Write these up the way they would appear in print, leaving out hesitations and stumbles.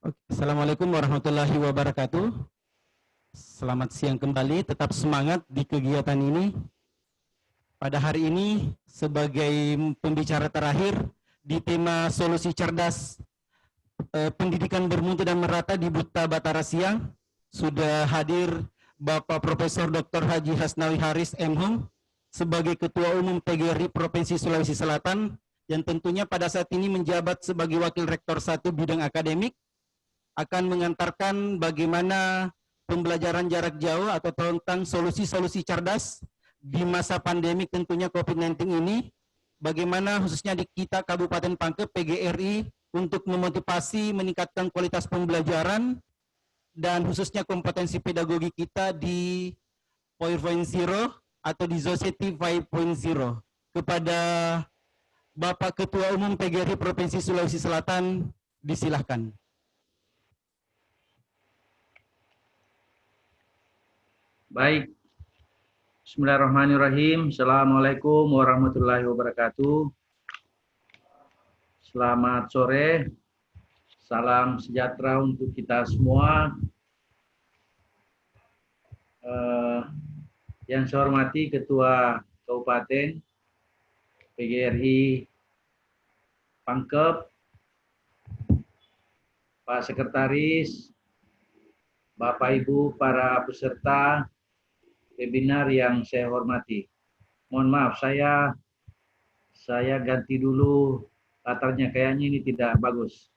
Assalamualaikum warahmatullahi wabarakatuh. Selamat siang kembali, tetap semangat di kegiatan ini. Pada hari ini sebagai pembicara terakhir di tema solusi cerdas pendidikan bermutu dan merata di Buta Batara Siang, sudah hadir Bapak Profesor Dr. Haji Hasnawi Haris M.Hum sebagai Ketua Umum PGRI Provinsi Sulawesi Selatan, yang tentunya pada saat ini menjabat sebagai Wakil Rektor 1 bidang akademik, akan mengantarkan bagaimana pembelajaran jarak jauh atau tentang solusi-solusi cerdas di masa pandemi tentunya COVID-19 ini, bagaimana khususnya di kita Kabupaten Pangkep PGRI untuk memotivasi meningkatkan kualitas pembelajaran dan khususnya kompetensi pedagogi kita di 4.0 atau di Society 5.0. Kepada Bapak Ketua Umum PGRI Provinsi Sulawesi Selatan, disilahkan. Baik, Bismillahirrahmanirrahim. Assalamualaikum warahmatullahi wabarakatuh. Selamat sore, salam sejahtera untuk kita semua. Yang saya hormati Ketua Kabupaten PGRI Pangkep, Pak Sekretaris, Bapak Ibu para peserta webinar yang saya hormati. Mohon maaf, saya ganti dulu latarnya, kayaknya ini tidak bagus.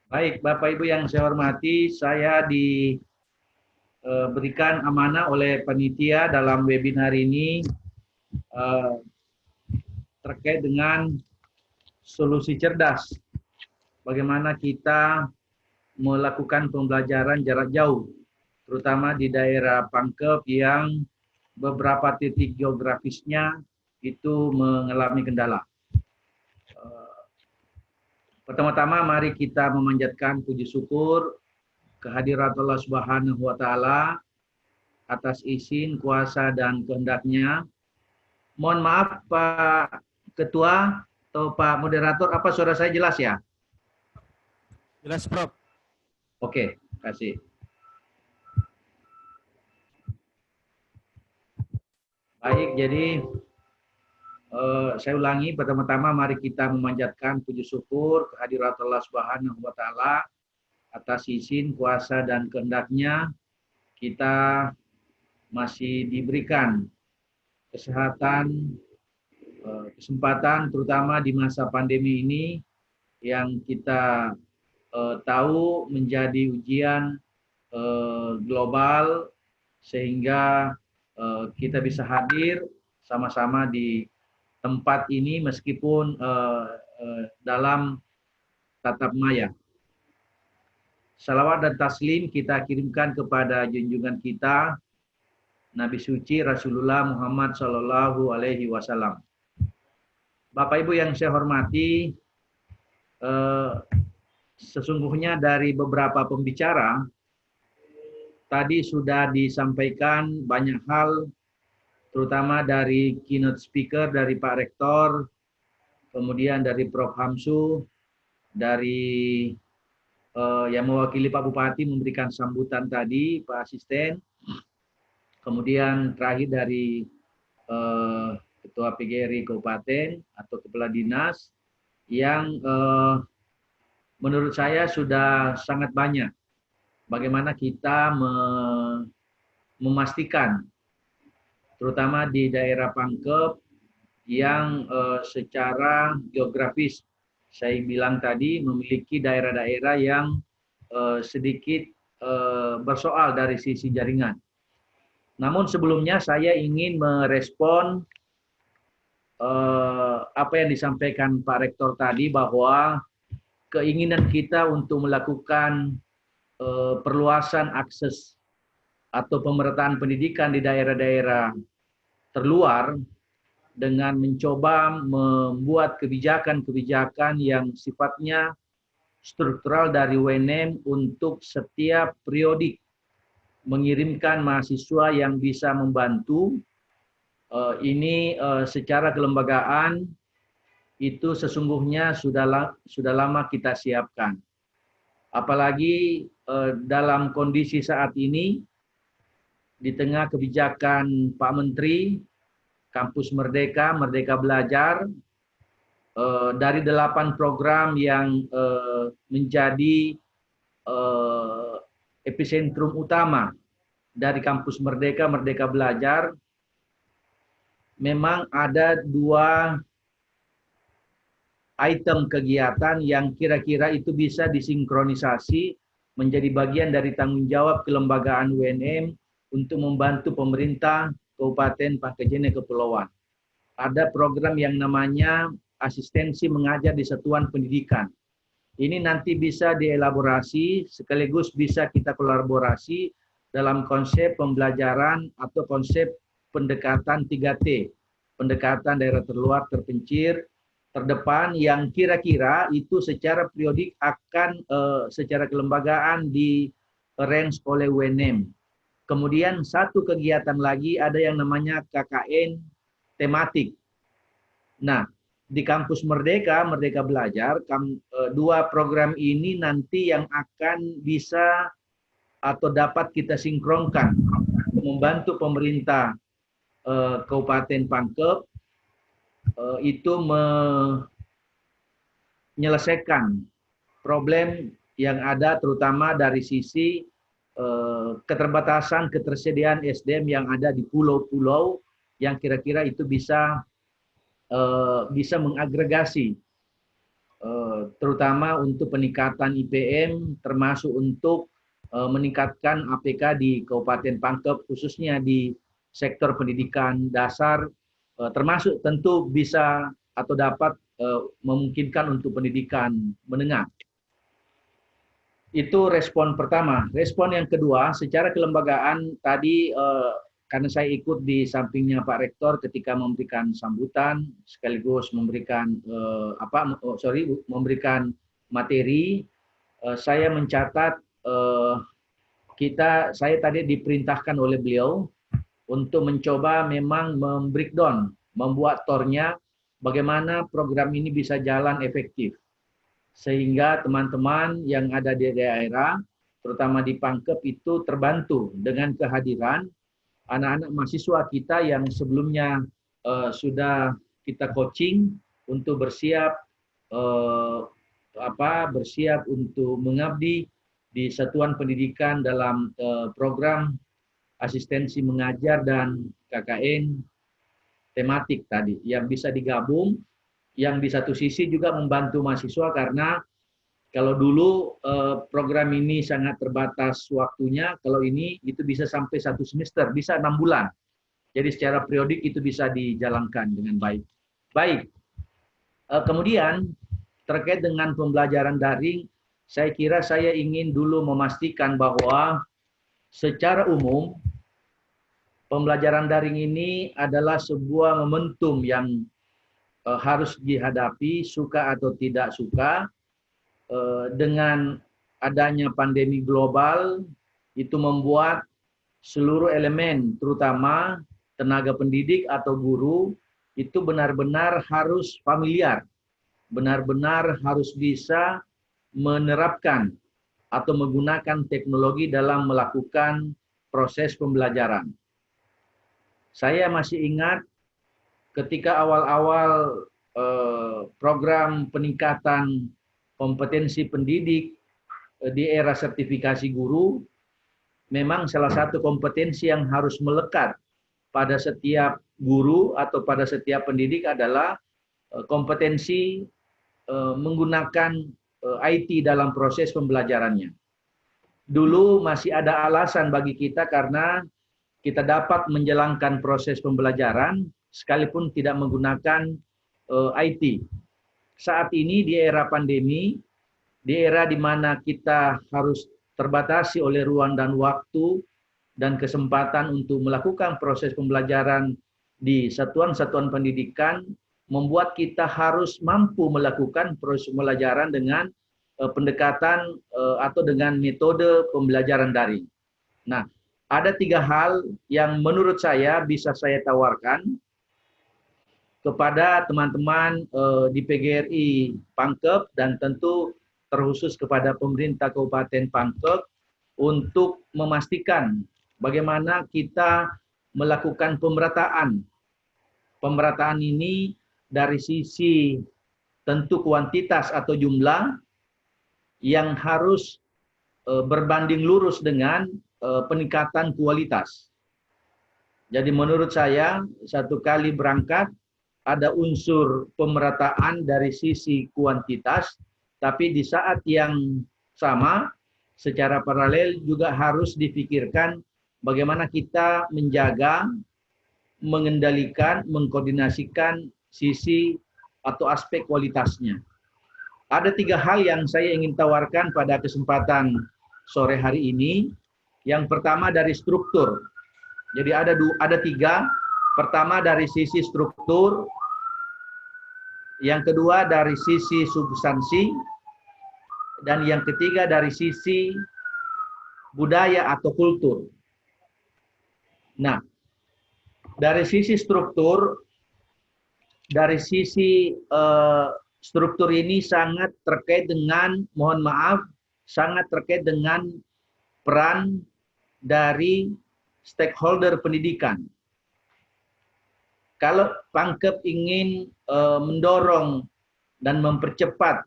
Baik, Bapak Ibu yang saya hormati, saya diberikan amanah oleh panitia dalam webinar ini terkait dengan solusi cerdas. Bagaimana kita melakukan pembelajaran jarak jauh, terutama di daerah Pangkep yang beberapa titik geografisnya itu mengalami kendala. Pertama-tama mari kita memanjatkan puji syukur kehadirat Allah Subhanahu wa Ta'ala atas izin, kuasa, dan kehendaknya. Mohon maaf Pak Ketua atau Pak Moderator, apa suara saya jelas ya? Jelas, Prof. Oke, kasih. Baik, jadi saya ulangi, pertama-tama mari kita memanjatkan puji syukur kehadirat Allah Subhanahu wa Ta'ala atas izin, kuasa, dan kehendaknya kita masih diberikan kesehatan, kesempatan terutama di masa pandemi ini yang kita tahu menjadi ujian global, sehingga kita bisa hadir sama-sama di tempat ini meskipun dalam tatap maya. Salawat dan taslim kita kirimkan kepada junjungan kita Nabi suci Rasulullah Muhammad Sallallahu Alaihi Wasallam. Bapak Ibu yang saya hormati, sesungguhnya dari beberapa pembicara tadi sudah disampaikan banyak hal, terutama dari keynote speaker dari Pak Rektor, kemudian dari Prof. Hamsu, dari yang mewakili Pak Bupati memberikan sambutan tadi, Pak Asisten, kemudian terakhir dari Ketua PGRI Kabupaten atau Kepala Dinas, yang menurut saya sudah sangat banyak bagaimana kita memastikan, terutama di daerah Pangkep yang secara geografis saya bilang tadi memiliki daerah-daerah yang sedikit bersoal dari sisi jaringan. Namun sebelumnya saya ingin merespon apa yang disampaikan Pak Rektor tadi, bahwa keinginan kita untuk melakukan perluasan akses atau pemerataan pendidikan di daerah-daerah terluar dengan mencoba membuat kebijakan-kebijakan yang sifatnya struktural dari UNM untuk setiap periodik mengirimkan mahasiswa yang bisa membantu. Ini secara kelembagaan itu sesungguhnya sudah lama kita siapkan. Apalagi dalam kondisi saat ini, di tengah kebijakan Pak Menteri, Kampus Merdeka, Merdeka Belajar, dari 8 program yang menjadi epicentrum utama dari Kampus Merdeka, Merdeka Belajar, memang ada 2 item kegiatan yang kira-kira itu bisa disinkronisasi menjadi bagian dari tanggung jawab kelembagaan UNM untuk membantu pemerintah Kabupaten Pangkajene Kepulauan. Ada program yang namanya asistensi mengajar di satuan pendidikan. Ini nanti bisa dielaborasi sekaligus bisa kita kolaborasi dalam konsep pembelajaran atau konsep pendekatan 3T. Pendekatan daerah terluar, terpencil, terdepan yang kira-kira itu secara periodik akan secara kelembagaan di arrange oleh UNM. Kemudian satu kegiatan lagi ada yang namanya KKN tematik. Nah, di Kampus Merdeka, Merdeka Belajar, 2 program ini nanti yang akan bisa atau dapat kita sinkronkan membantu pemerintah Kabupaten Pangkep itu menyelesaikan problem yang ada terutama dari sisi keterbatasan ketersediaan SDM yang ada di pulau-pulau yang kira-kira itu bisa mengagregasi terutama untuk peningkatan IPM termasuk untuk meningkatkan APK di Kabupaten Pangkep khususnya di sektor pendidikan dasar termasuk tentu bisa atau dapat memungkinkan untuk pendidikan menengah. Itu respon pertama. Respon yang kedua, secara kelembagaan tadi karena saya ikut di sampingnya Pak Rektor ketika memberikan sambutan sekaligus memberikan memberikan materi, saya mencatat saya tadi diperintahkan oleh beliau untuk mencoba memang membreakdown, membuat tornya bagaimana program ini bisa jalan efektif. Sehingga teman-teman yang ada di daerah, terutama di Pangkep itu terbantu dengan kehadiran anak-anak mahasiswa kita yang sebelumnya sudah kita coaching untuk bersiap untuk mengabdi di satuan pendidikan dalam program asistensi mengajar dan KKN tematik tadi yang bisa digabung, yang di satu sisi juga membantu mahasiswa karena kalau dulu program ini sangat terbatas waktunya, kalau ini itu bisa sampai 1 semester, bisa 6 bulan. Jadi secara periodik itu bisa dijalankan dengan baik. Baik, kemudian terkait dengan pembelajaran daring, saya kira saya ingin dulu memastikan bahwa secara umum pembelajaran daring ini adalah sebuah momentum yang harus dihadapi, suka atau tidak suka. Dengan adanya pandemi global, itu membuat seluruh elemen, terutama tenaga pendidik atau guru, itu benar-benar harus familiar, benar-benar harus bisa menerapkan atau menggunakan teknologi dalam melakukan proses pembelajaran. Saya masih ingat ketika awal-awal program peningkatan kompetensi pendidik di era sertifikasi guru, memang salah satu kompetensi yang harus melekat pada setiap guru atau pada setiap pendidik adalah kompetensi menggunakan IT dalam proses pembelajarannya. Dulu masih ada alasan bagi kita karena kita dapat menjalankan proses pembelajaran sekalipun tidak menggunakan IT. Saat ini di era pandemi, di era di mana kita harus terbatasi oleh ruang dan waktu dan kesempatan untuk melakukan proses pembelajaran di satuan-satuan pendidikan, membuat kita harus mampu melakukan proses pembelajaran dengan pendekatan atau dengan metode pembelajaran daring. Nah, ada 3 hal yang menurut saya bisa saya tawarkan kepada teman-teman di PGRI Pangkep dan tentu terkhusus kepada pemerintah Kabupaten Pangkep untuk memastikan bagaimana kita melakukan pemerataan. Pemerataan ini dari sisi tentu kuantitas atau jumlah yang harus berbanding lurus dengan peningkatan kualitas. Jadi menurut saya satu kali berangkat ada unsur pemerataan dari sisi kuantitas, tapi di saat yang sama secara paralel juga harus dipikirkan bagaimana kita menjaga, mengendalikan, mengkoordinasikan sisi atau aspek kualitasnya. Ada 3 hal yang saya ingin tawarkan pada kesempatan sore hari ini. Yang pertama dari struktur. Jadi ada 3. Pertama dari sisi struktur, yang kedua dari sisi substansi, dan yang ketiga dari sisi budaya atau kultur. Nah, dari sisi struktur, dari sisi struktur ini sangat terkait dengan, mohon maaf, sangat terkait dengan peran dari stakeholder pendidikan. Kalau Pangkep ingin mendorong dan mempercepat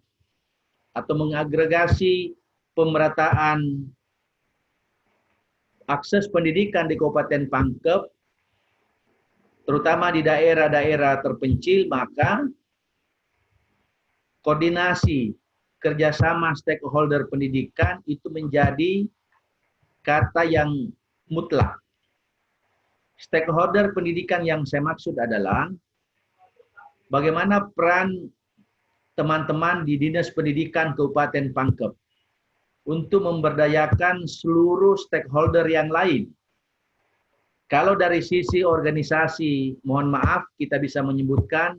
atau mengagregasi pemerataan akses pendidikan di Kabupaten Pangkep, terutama di daerah-daerah terpencil, maka koordinasi kerjasama stakeholder pendidikan itu menjadi kata yang mutlak. Stakeholder pendidikan yang saya maksud adalah bagaimana peran teman-teman di Dinas Pendidikan Kabupaten Pangkep untuk memberdayakan seluruh stakeholder yang lain. Kalau dari sisi organisasi, mohon maaf, kita bisa menyebutkan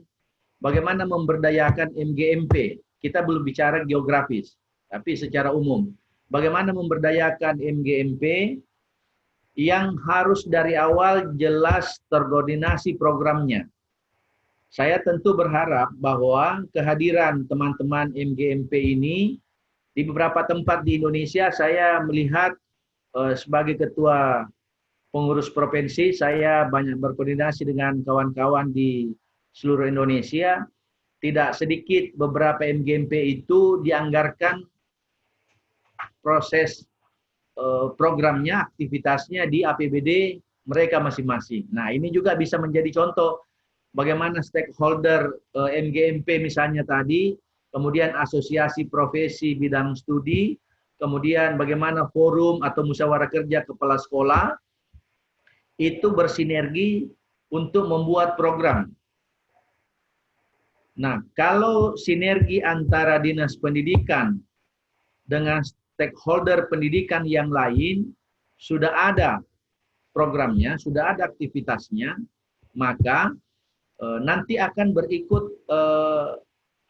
bagaimana memberdayakan MGMP. Kita belum bicara geografis, tapi secara umum. Bagaimana memberdayakan MGMP yang harus dari awal jelas terkoordinasi programnya. Saya tentu berharap bahwa kehadiran teman-teman MGMP ini di beberapa tempat di Indonesia, saya melihat sebagai ketua pengurus provinsi, saya banyak berkoordinasi dengan kawan-kawan di seluruh Indonesia. Tidak sedikit beberapa MGMP itu dianggarkan proses programnya, aktivitasnya di APBD mereka masing-masing. Nah, ini juga bisa menjadi contoh bagaimana stakeholder MGMP misalnya tadi, kemudian asosiasi profesi bidang studi, kemudian bagaimana forum atau musyawarah kerja kepala sekolah, itu bersinergi untuk membuat program. Nah, kalau sinergi antara dinas pendidikan dengan stakeholder pendidikan yang lain sudah ada programnya, sudah ada aktivitasnya, maka nanti akan berikut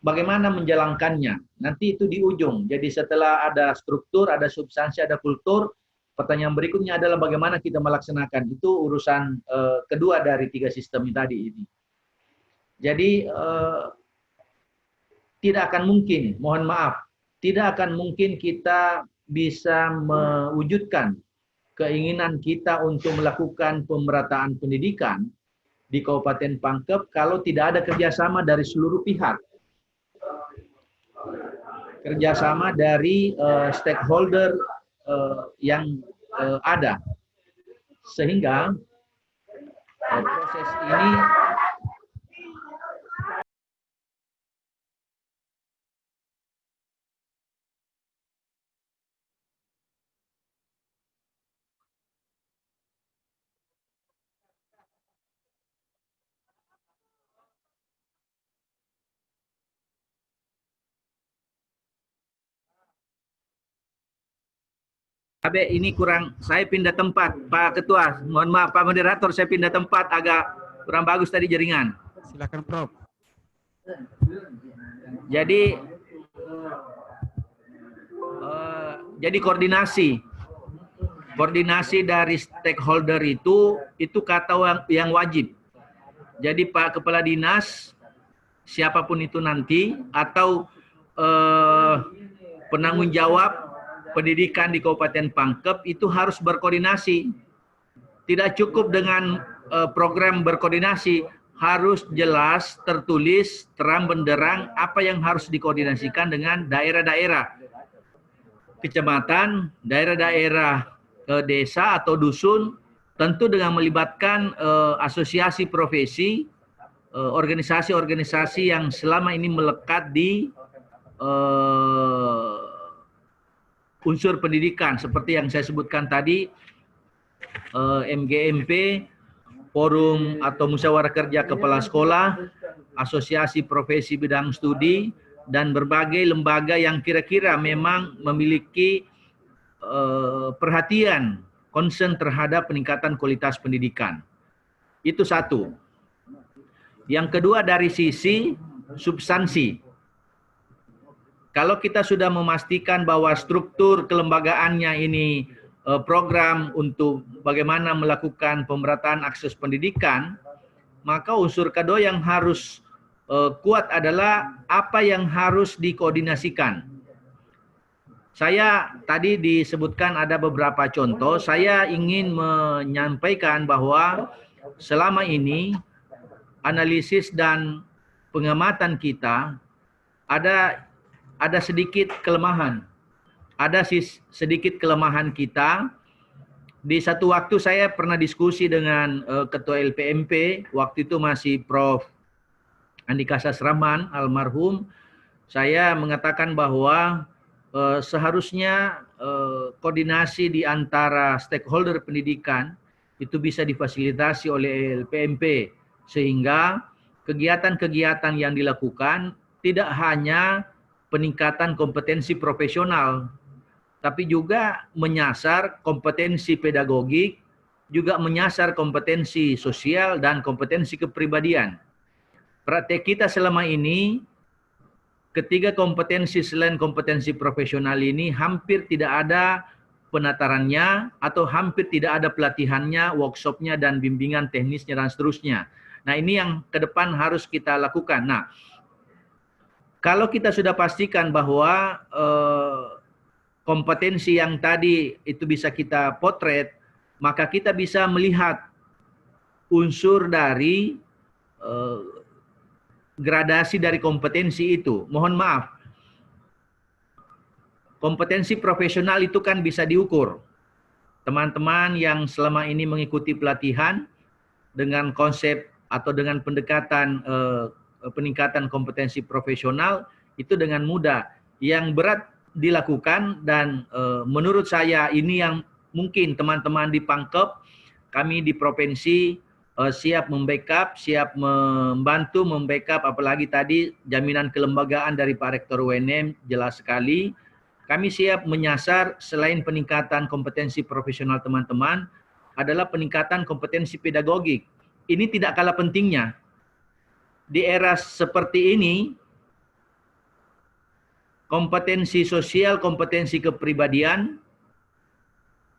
bagaimana menjalankannya. Nanti itu di ujung. Jadi setelah ada struktur, ada substansi, ada kultur, pertanyaan berikutnya adalah bagaimana kita melaksanakan. Itu urusan kedua dari 3 sistem tadi ini. Jadi tidak akan mungkin, mohon maaf, tidak akan mungkin kita bisa mewujudkan keinginan kita untuk melakukan pemerataan pendidikan di Kabupaten Pangkep kalau tidak ada kerjasama dari seluruh pihak. Kerjasama dari stakeholder yang ada. Sehingga proses ini Abe, ini kurang, saya pindah tempat, Pak Ketua. Mohon maaf, Pak Moderator, saya pindah tempat, agak kurang bagus tadi jaringan. Silakan, Prof. Jadi koordinasi. Koordinasi dari stakeholder itu kata yang wajib. Jadi Pak Kepala Dinas, siapapun itu nanti, atau penanggung jawab pendidikan di Kabupaten Pangkep itu harus berkoordinasi. Tidak cukup dengan program berkoordinasi, harus jelas, tertulis, terang benderang apa yang harus dikoordinasikan dengan daerah-daerah, kecamatan, daerah-daerah desa atau dusun, tentu dengan melibatkan asosiasi profesi, organisasi-organisasi yang selama ini melekat di unsur pendidikan seperti yang saya sebutkan tadi, MGMP, Forum atau Musyawarah Kerja Kepala Sekolah, Asosiasi Profesi Bidang Studi, dan berbagai lembaga yang kira-kira memang memiliki perhatian, concern terhadap peningkatan kualitas pendidikan. Itu satu. Yang kedua dari sisi substansi. Kalau kita sudah memastikan bahwa struktur kelembagaannya ini program untuk bagaimana melakukan pemerataan akses pendidikan, maka unsur kedua yang harus kuat adalah apa yang harus dikoordinasikan. Saya tadi disebutkan ada beberapa contoh, saya ingin menyampaikan bahwa selama ini analisis dan pengamatan kita ada sedikit kelemahan. Ada sedikit kelemahan kita. Di satu waktu saya pernah diskusi dengan Ketua LPMP, waktu itu masih Prof. Andika Sasraman, almarhum. Saya mengatakan bahwa seharusnya koordinasi di antara stakeholder pendidikan itu bisa difasilitasi oleh LPMP, sehingga kegiatan-kegiatan yang dilakukan tidak hanya peningkatan kompetensi profesional, tapi juga menyasar kompetensi pedagogik, juga menyasar kompetensi sosial dan kompetensi kepribadian. Praktek kita selama ini, ketiga kompetensi selain kompetensi profesional ini hampir tidak ada penatarannya atau hampir tidak ada pelatihannya, workshopnya, dan bimbingan teknisnya dan seterusnya. Nah, ini yang ke depan harus kita lakukan. Nah, kalau kita sudah pastikan bahwa kompetensi yang tadi itu bisa kita potret, maka kita bisa melihat unsur dari gradasi dari kompetensi itu. Mohon maaf, kompetensi profesional itu kan bisa diukur. Teman-teman yang selama ini mengikuti pelatihan dengan konsep atau dengan pendekatan peningkatan kompetensi profesional itu dengan mudah. Yang berat dilakukan dan menurut saya ini yang mungkin teman-teman di Pangkep, kami di provinsi siap membackup, siap membantu membackup, apalagi tadi jaminan kelembagaan dari Pak Rektor UNM jelas sekali. Kami siap menyasar selain peningkatan kompetensi profesional teman-teman adalah peningkatan kompetensi pedagogik. Ini tidak kalah pentingnya. Di era seperti ini, kompetensi sosial, kompetensi kepribadian,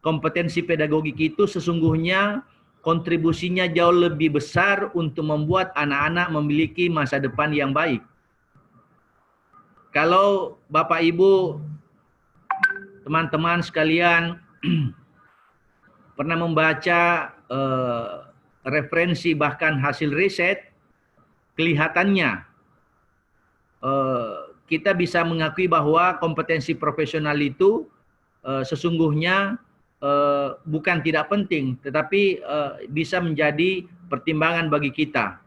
kompetensi pedagogik itu sesungguhnya kontribusinya jauh lebih besar untuk membuat anak-anak memiliki masa depan yang baik. Kalau Bapak Ibu, teman-teman sekalian pernah membaca referensi bahkan hasil riset, kelihatannya kita bisa mengakui bahwa kompetensi profesional itu sesungguhnya bukan tidak penting, tetapi bisa menjadi pertimbangan bagi kita.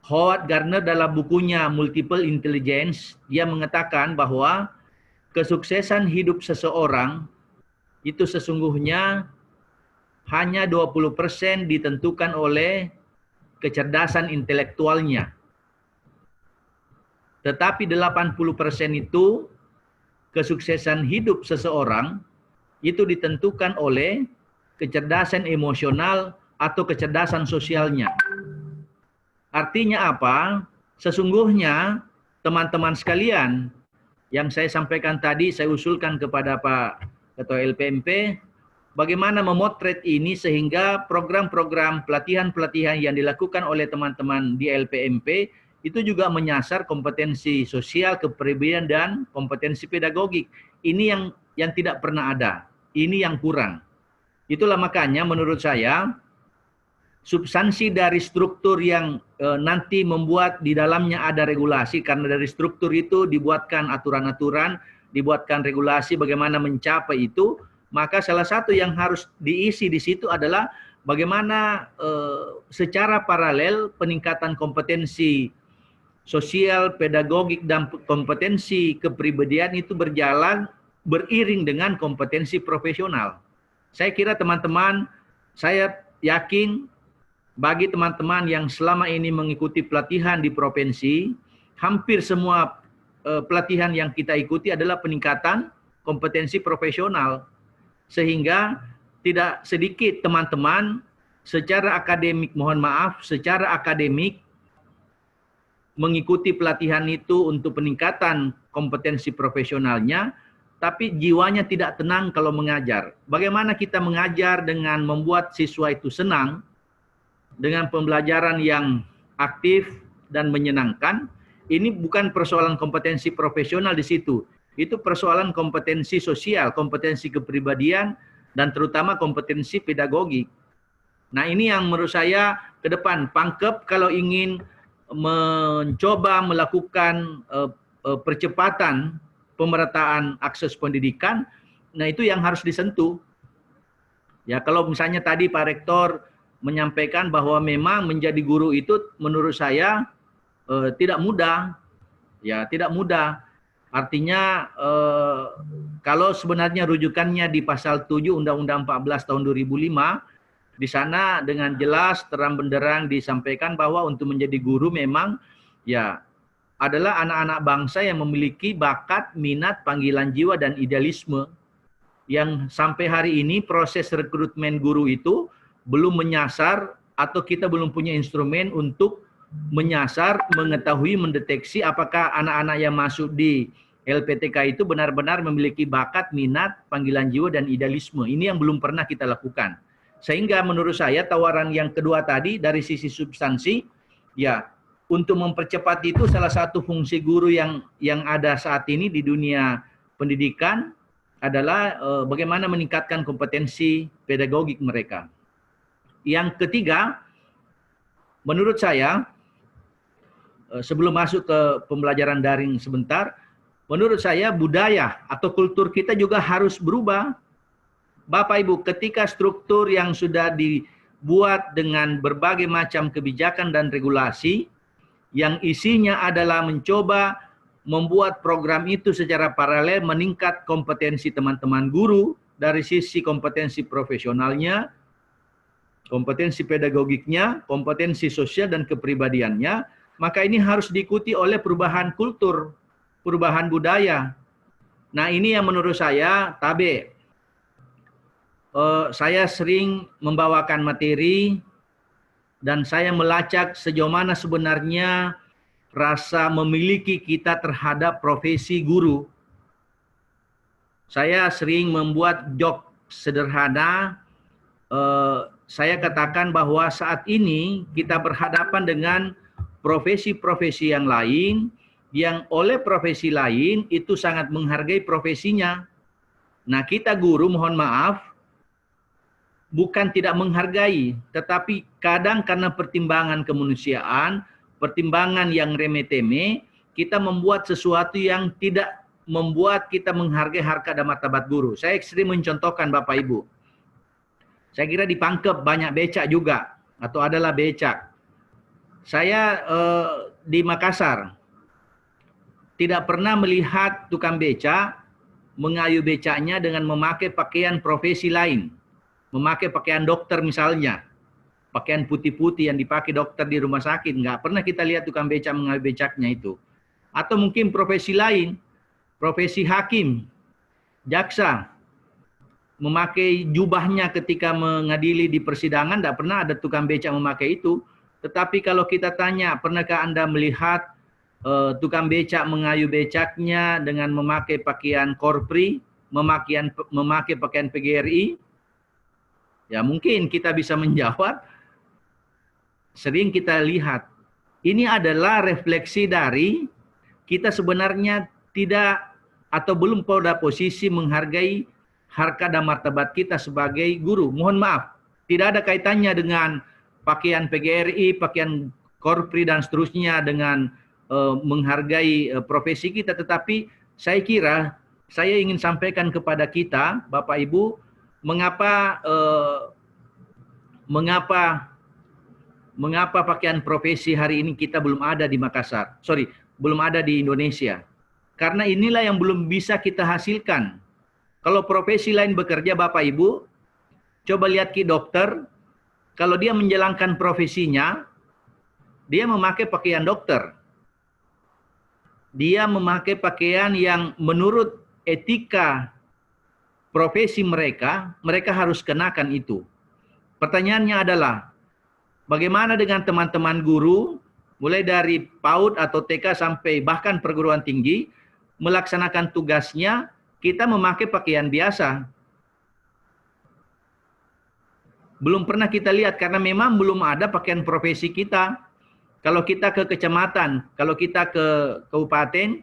Howard Gardner dalam bukunya Multiple Intelligence, dia mengatakan bahwa kesuksesan hidup seseorang itu sesungguhnya hanya 20% ditentukan oleh kecerdasan intelektualnya. Tetapi 80% itu kesuksesan hidup seseorang itu ditentukan oleh kecerdasan emosional atau kecerdasan sosialnya. Artinya apa? Sesungguhnya teman-teman sekalian yang saya sampaikan tadi, saya usulkan kepada Pak Ketua LPMP, bagaimana memotret ini sehingga program-program pelatihan-pelatihan yang dilakukan oleh teman-teman di LPMP itu juga menyasar kompetensi sosial, kepribadian, dan kompetensi pedagogik. Ini yang tidak pernah ada. Ini yang kurang. Itulah makanya menurut saya substansi dari struktur yang nanti membuat di dalamnya ada regulasi, karena dari struktur itu dibuatkan aturan-aturan, dibuatkan regulasi bagaimana mencapai itu, maka salah satu yang harus diisi di situ adalah bagaimana secara paralel peningkatan kompetensi sosial, pedagogik, dan kompetensi kepribadian itu berjalan beriring dengan kompetensi profesional. Saya kira teman-teman, saya yakin bagi teman-teman yang selama ini mengikuti pelatihan di provinsi, hampir semua pelatihan yang kita ikuti adalah peningkatan kompetensi profesional. Sehingga tidak sedikit teman-teman secara akademik, mohon maaf, secara akademik mengikuti pelatihan itu untuk peningkatan kompetensi profesionalnya, tapi jiwanya tidak tenang kalau mengajar. Bagaimana kita mengajar dengan membuat siswa itu senang, dengan pembelajaran yang aktif dan menyenangkan, ini bukan persoalan kompetensi profesional di situ. Itu persoalan kompetensi sosial, kompetensi kepribadian, dan terutama kompetensi pedagogik. Nah, ini yang menurut saya ke depan, Pangkep kalau ingin mencoba melakukan percepatan pemerataan akses pendidikan, nah itu yang harus disentuh. Ya, kalau misalnya tadi Pak Rektor menyampaikan bahwa memang menjadi guru itu menurut saya tidak mudah. Ya, tidak mudah. Artinya kalau sebenarnya rujukannya di pasal 7 Undang-Undang 14 tahun 2005, di sana dengan jelas terang benderang disampaikan bahwa untuk menjadi guru memang ya adalah anak-anak bangsa yang memiliki bakat, minat, panggilan jiwa, dan idealisme. Yang sampai hari ini proses rekrutmen guru itu belum menyasar atau kita belum punya instrumen untuk menyasar, mengetahui, mendeteksi apakah anak-anak yang masuk di LPTK itu benar-benar memiliki bakat, minat, panggilan jiwa, dan idealisme. Ini yang belum pernah kita lakukan. Sehingga menurut saya tawaran yang kedua tadi dari sisi substansi, ya untuk mempercepat itu salah satu fungsi guru yang ada saat ini di dunia pendidikan adalah bagaimana meningkatkan kompetensi pedagogik mereka. Yang ketiga, menurut saya, sebelum masuk ke pembelajaran daring sebentar, menurut saya budaya atau kultur kita juga harus berubah. Bapak Ibu, ketika struktur yang sudah dibuat dengan berbagai macam kebijakan dan regulasi, yang isinya adalah mencoba membuat program itu secara paralel meningkat kompetensi teman-teman guru dari sisi kompetensi profesionalnya, kompetensi pedagogiknya, kompetensi sosial dan kepribadiannya, maka ini harus diikuti oleh perubahan kultur, perubahan budaya. Nah, ini yang menurut saya tabe. Saya sering membawakan materi dan saya melacak sejauh mana sebenarnya rasa memiliki kita terhadap profesi guru. Saya sering membuat joke sederhana. Saya katakan bahwa saat ini kita berhadapan dengan profesi-profesi yang lain, yang oleh profesi lain itu sangat menghargai profesinya. Nah, kita guru mohon maaf, bukan tidak menghargai, tetapi kadang karena pertimbangan kemanusiaan, pertimbangan yang remeh-temeh, kita membuat sesuatu yang tidak membuat kita menghargai harkat dan martabat guru. Saya sering mencontohkan Bapak Ibu. Saya kira di Pangkep banyak becak juga, atau adalah becak. Saya di Makassar tidak pernah melihat tukang becak mengayuh becaknya dengan memakai pakaian profesi lain. Memakai pakaian dokter misalnya, pakaian putih-putih yang dipakai dokter di rumah sakit, nggak pernah kita lihat tukang becak mengayuh becaknya itu. Atau mungkin profesi lain, profesi hakim, jaksa, memakai jubahnya ketika mengadili di persidangan, nggak pernah ada tukang becak memakai itu. Tetapi kalau kita tanya, pernahkah Anda melihat tukang becak mengayuh becaknya dengan memakai pakaian korpri, memakai pakaian PGRI? Ya mungkin kita bisa menjawab, sering kita lihat, ini adalah refleksi dari kita sebenarnya tidak atau belum pada posisi menghargai harkat dan martabat kita sebagai guru. Mohon maaf, tidak ada kaitannya dengan pakaian PGRI, pakaian Korpri dan seterusnya dengan menghargai profesi kita, tetapi saya kira saya ingin sampaikan kepada kita, Bapak Ibu, mengapa pakaian profesi hari ini kita belum ada di Makassar. Belum ada di Indonesia. Karena inilah yang belum bisa kita hasilkan. Kalau profesi lain bekerja, Bapak Ibu, coba lihat ki dokter, kalau dia menjalankan profesinya, dia memakai pakaian dokter. Dia memakai pakaian yang menurut etika profesi mereka, mereka harus kenakan itu. Pertanyaannya adalah, bagaimana dengan teman-teman guru, mulai dari PAUD atau TK sampai bahkan perguruan tinggi, melaksanakan tugasnya, kita memakai pakaian biasa. Belum pernah kita lihat, karena memang belum ada pakaian profesi kita. Kalau kita ke kecamatan, kalau kita ke kabupaten,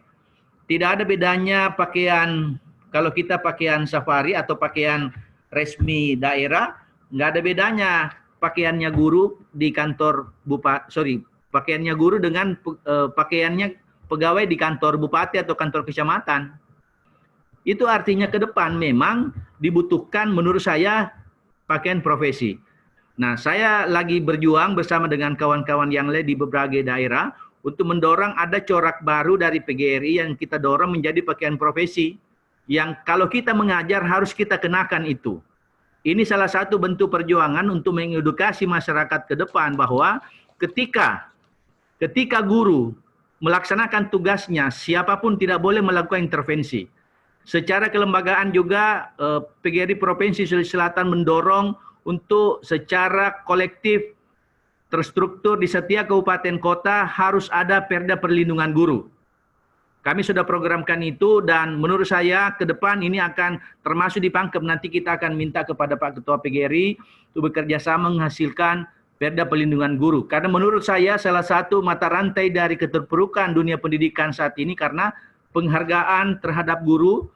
tidak ada bedanya pakaian, kalau kita pakaian safari atau pakaian resmi daerah, nggak ada bedanya pakaiannya guru di kantor pakaiannya guru dengan pakaiannya pegawai di kantor bupati atau kantor kecamatan. Itu artinya ke depan memang dibutuhkan menurut saya pakaian profesi. Nah, saya lagi berjuang bersama dengan kawan-kawan yang lain di berbagai daerah untuk mendorong ada corak baru dari PGRI yang kita dorong menjadi pakaian profesi. Yang kalau kita mengajar harus kita kenakan itu. Ini salah satu bentuk perjuangan untuk mengedukasi masyarakat ke depan bahwa ketika guru melaksanakan tugasnya, siapapun tidak boleh melakukan intervensi. Secara kelembagaan juga PGRI Provinsi Sulawesi Selatan mendorong untuk secara kolektif terstruktur di setiap kabupaten kota harus ada perda perlindungan guru. Kami sudah programkan itu dan menurut saya ke depan ini akan termasuk di Pangkep. Nanti kita akan minta kepada Pak Ketua PGRI untuk bekerja sama menghasilkan perda perlindungan guru. Karena menurut saya salah satu mata rantai dari keterpurukan dunia pendidikan saat ini karena penghargaan terhadap guru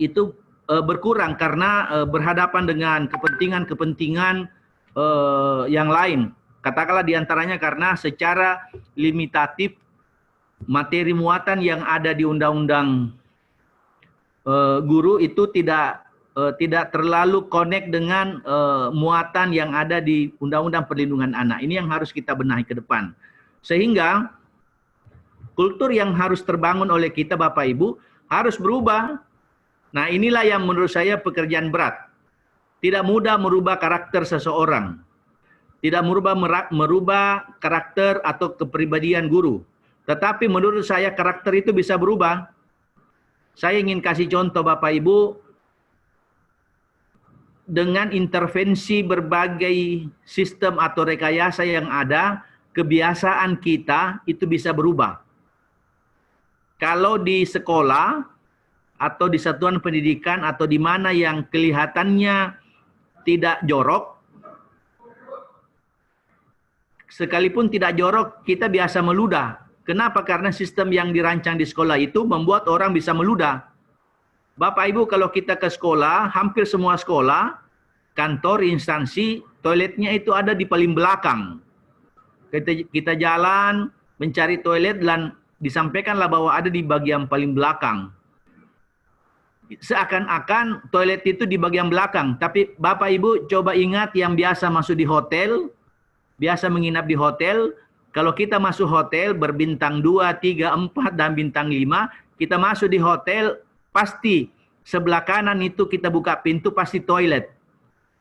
itu berkurang karena berhadapan dengan kepentingan-kepentingan yang lain. Katakanlah diantaranya karena secara limitatif materi muatan yang ada di undang-undang guru itu tidak terlalu connect dengan muatan yang ada di undang-undang perlindungan anak. Ini yang harus kita benahi ke depan. Sehingga kultur yang harus terbangun oleh kita Bapak Ibu harus berubah. Nah, inilah yang menurut saya pekerjaan berat. Tidak mudah merubah karakter seseorang. Tidak merubah karakter atau kepribadian guru. Tetapi menurut saya karakter itu bisa berubah. Saya ingin kasih contoh Bapak Ibu, dengan intervensi berbagai sistem atau rekayasa yang ada, kebiasaan kita itu bisa berubah. Kalau di sekolah, atau di satuan pendidikan atau di mana yang kelihatannya tidak jorok, sekalipun tidak jorok kita biasa meludah. Kenapa? Karena sistem yang dirancang di sekolah itu membuat orang bisa meludah. Bapak Ibu kalau kita ke sekolah, hampir semua sekolah, kantor, instansi, toiletnya itu ada di paling belakang. Kita jalan mencari toilet dan disampaikanlah bahwa ada di bagian paling belakang. Seakan-akan toilet itu di bagian belakang. Tapi Bapak Ibu coba ingat yang biasa masuk di hotel, biasa menginap di hotel. Kalau kita masuk hotel berbintang 2, 3, 4 dan bintang 5, kita masuk di hotel, pasti sebelah kanan itu kita buka pintu pasti toilet.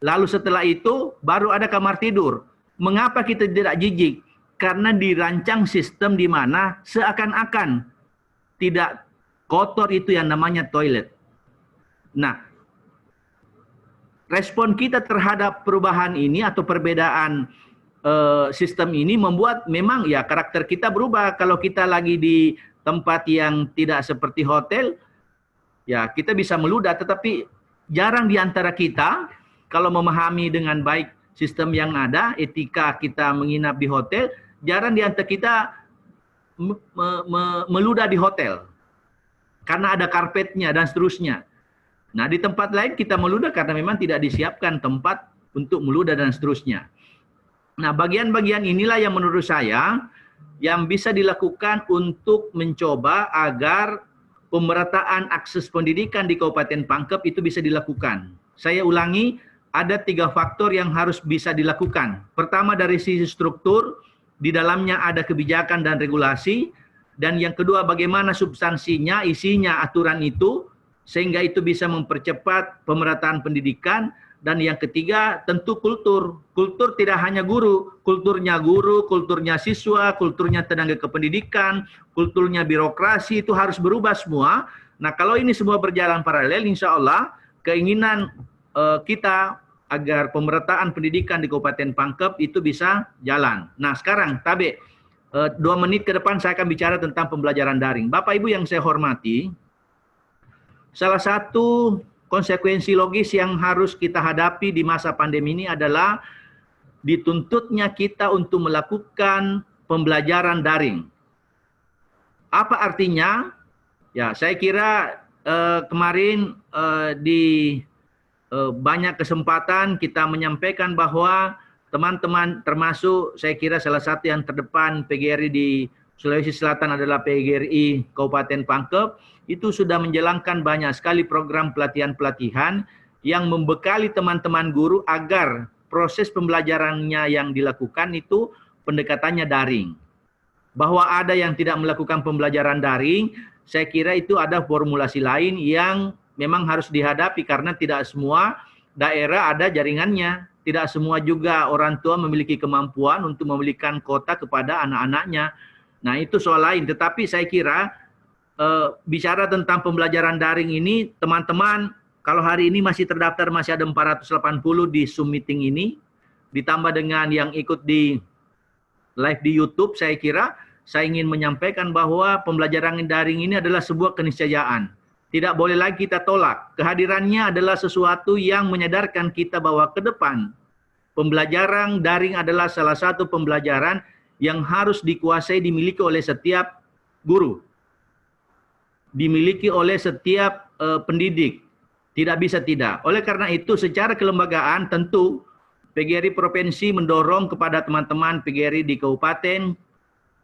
Lalu setelah itu baru ada kamar tidur. Mengapa kita tidak jijik? Karena dirancang sistem di mana seakan-akan tidak kotor itu yang namanya toilet. Nah, respon kita terhadap perubahan ini atau perbedaan sistem ini membuat memang ya karakter kita berubah. Kalau kita lagi di tempat yang tidak seperti hotel, ya kita bisa meludah. Tetapi jarang di antara kita kalau memahami dengan baik sistem yang ada, etika kita menginap di hotel, jarang di antara kita meludah di hotel. Karena ada karpetnya dan seterusnya. Nah, di tempat lain kita meludah karena memang tidak disiapkan tempat untuk meludah dan seterusnya. Nah, bagian-bagian inilah yang menurut saya yang bisa dilakukan untuk mencoba agar pemerataan akses pendidikan di Kabupaten Pangkep itu bisa dilakukan. Saya ulangi, ada 3 faktor yang harus bisa dilakukan. Pertama dari sisi struktur, di dalamnya ada kebijakan dan regulasi. Dan yang kedua bagaimana substansinya, isinya aturan itu, sehingga itu bisa mempercepat pemerataan pendidikan. Dan yang ketiga tentu kultur. Kultur tidak hanya guru, kulturnya siswa, kulturnya tenaga kependidikan, kulturnya birokrasi itu harus berubah semua. Nah kalau ini semua berjalan paralel, insya Allah keinginan kita agar pemerataan pendidikan di Kabupaten Pangkep itu bisa jalan. Nah sekarang Tabe, 2 menit ke depan saya akan bicara tentang pembelajaran daring. Bapak Ibu yang saya hormati, salah satu konsekuensi logis yang harus kita hadapi di masa pandemi ini adalah dituntutnya kita untuk melakukan pembelajaran daring. Apa artinya? Ya, saya kira kemarin di banyak kesempatan kita menyampaikan bahwa teman-teman termasuk saya kira salah satu yang terdepan PGRI di Sulawesi Selatan adalah PGRI Kabupaten Pangkep, itu sudah menjalankan banyak sekali program pelatihan-pelatihan yang membekali teman-teman guru agar proses pembelajarannya yang dilakukan itu pendekatannya daring. Bahwa ada yang tidak melakukan pembelajaran daring, saya kira itu ada formulasi lain yang memang harus dihadapi karena tidak semua daerah ada jaringannya. Tidak semua juga orang tua memiliki kemampuan untuk membelikan kuota kepada anak-anaknya. Nah itu soal lain, tetapi saya kira bicara tentang pembelajaran daring ini, teman-teman, kalau hari ini masih terdaftar masih ada 480 di Zoom meeting ini, ditambah dengan yang ikut di live di YouTube, saya kira saya ingin menyampaikan bahwa pembelajaran daring ini adalah sebuah keniscayaan. Tidak boleh lagi kita tolak. Kehadirannya adalah sesuatu yang menyadarkan kita bahwa ke depan pembelajaran daring adalah salah satu pembelajaran yang harus dikuasai, dimiliki oleh setiap guru, dimiliki oleh setiap pendidik, tidak bisa tidak. Oleh karena itu secara kelembagaan tentu PGRI Provinsi mendorong kepada teman-teman PGRI di Kabupaten,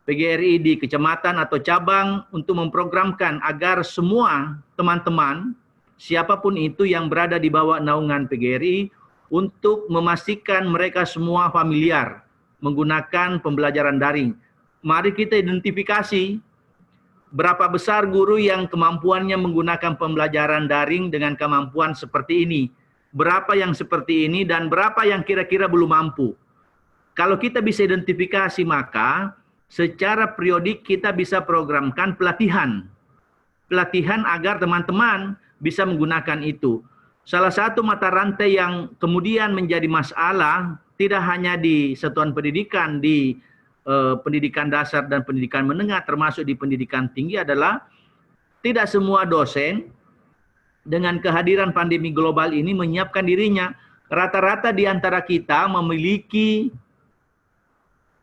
PGRI di kecamatan atau cabang untuk memprogramkan agar semua teman-teman, siapapun itu yang berada di bawah naungan PGRI, untuk memastikan mereka semua familiar menggunakan pembelajaran daring. Mari kita identifikasi berapa besar guru yang kemampuannya menggunakan pembelajaran daring dengan kemampuan seperti ini. Berapa yang seperti ini dan berapa yang kira-kira belum mampu. Kalau kita bisa identifikasi maka secara periodik kita bisa programkan pelatihan. Pelatihan agar teman-teman bisa menggunakan itu. Salah satu mata rantai yang kemudian menjadi masalah tidak hanya di satuan pendidikan, di pendidikan dasar dan pendidikan menengah termasuk di pendidikan tinggi adalah tidak semua dosen dengan kehadiran pandemi global ini menyiapkan dirinya. Rata-rata di antara kita memiliki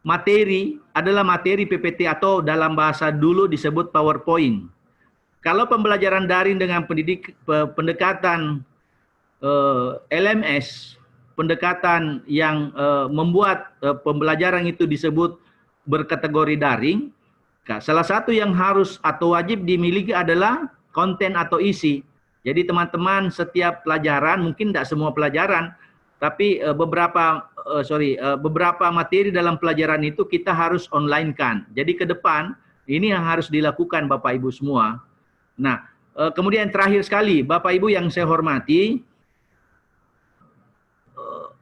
materi adalah materi PPT atau dalam bahasa dulu disebut PowerPoint. Kalau pembelajaran daring dengan pendekatan LMS, pendekatan yang membuat pembelajaran itu disebut berkategori daring, salah satu yang harus atau wajib dimiliki adalah konten atau isi. Jadi teman-teman setiap pelajaran, mungkin tidak semua pelajaran, tapi beberapa materi dalam pelajaran itu kita harus online kan. Jadi ke depan ini yang harus dilakukan Bapak Ibu semua. Nah, kemudian terakhir sekali Bapak Ibu yang saya hormati,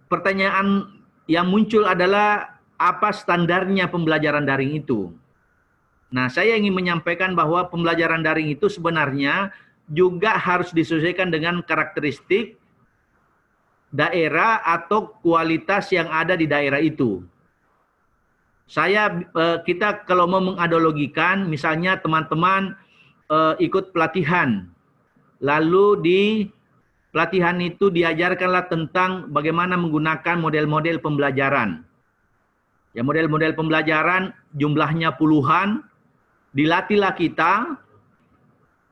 pertanyaan yang muncul adalah apa standarnya pembelajaran daring itu? Nah, saya ingin menyampaikan bahwa pembelajaran daring itu sebenarnya juga harus disesuaikan dengan karakteristik daerah atau kualitas yang ada di daerah itu. Kita kalau mau menganalogikan, misalnya teman-teman ikut pelatihan, lalu pelatihan itu diajarkanlah tentang bagaimana menggunakan model-model pembelajaran. Ya, model-model pembelajaran jumlahnya puluhan, dilatihlah kita.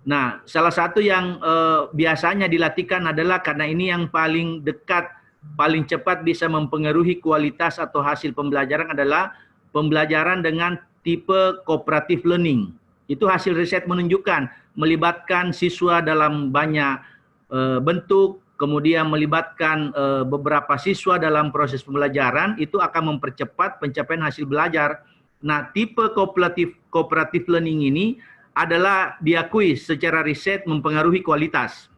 Nah, salah satu yang biasanya dilatihkan adalah karena ini yang paling dekat, paling cepat bisa mempengaruhi kualitas atau hasil pembelajaran adalah pembelajaran dengan tipe cooperative learning. Itu hasil riset menunjukkan melibatkan siswa dalam banyak bentuk, kemudian melibatkan beberapa siswa dalam proses pembelajaran, itu akan mempercepat pencapaian hasil belajar. Nah, tipe cooperative learning ini adalah diakui secara riset mempengaruhi kualitas.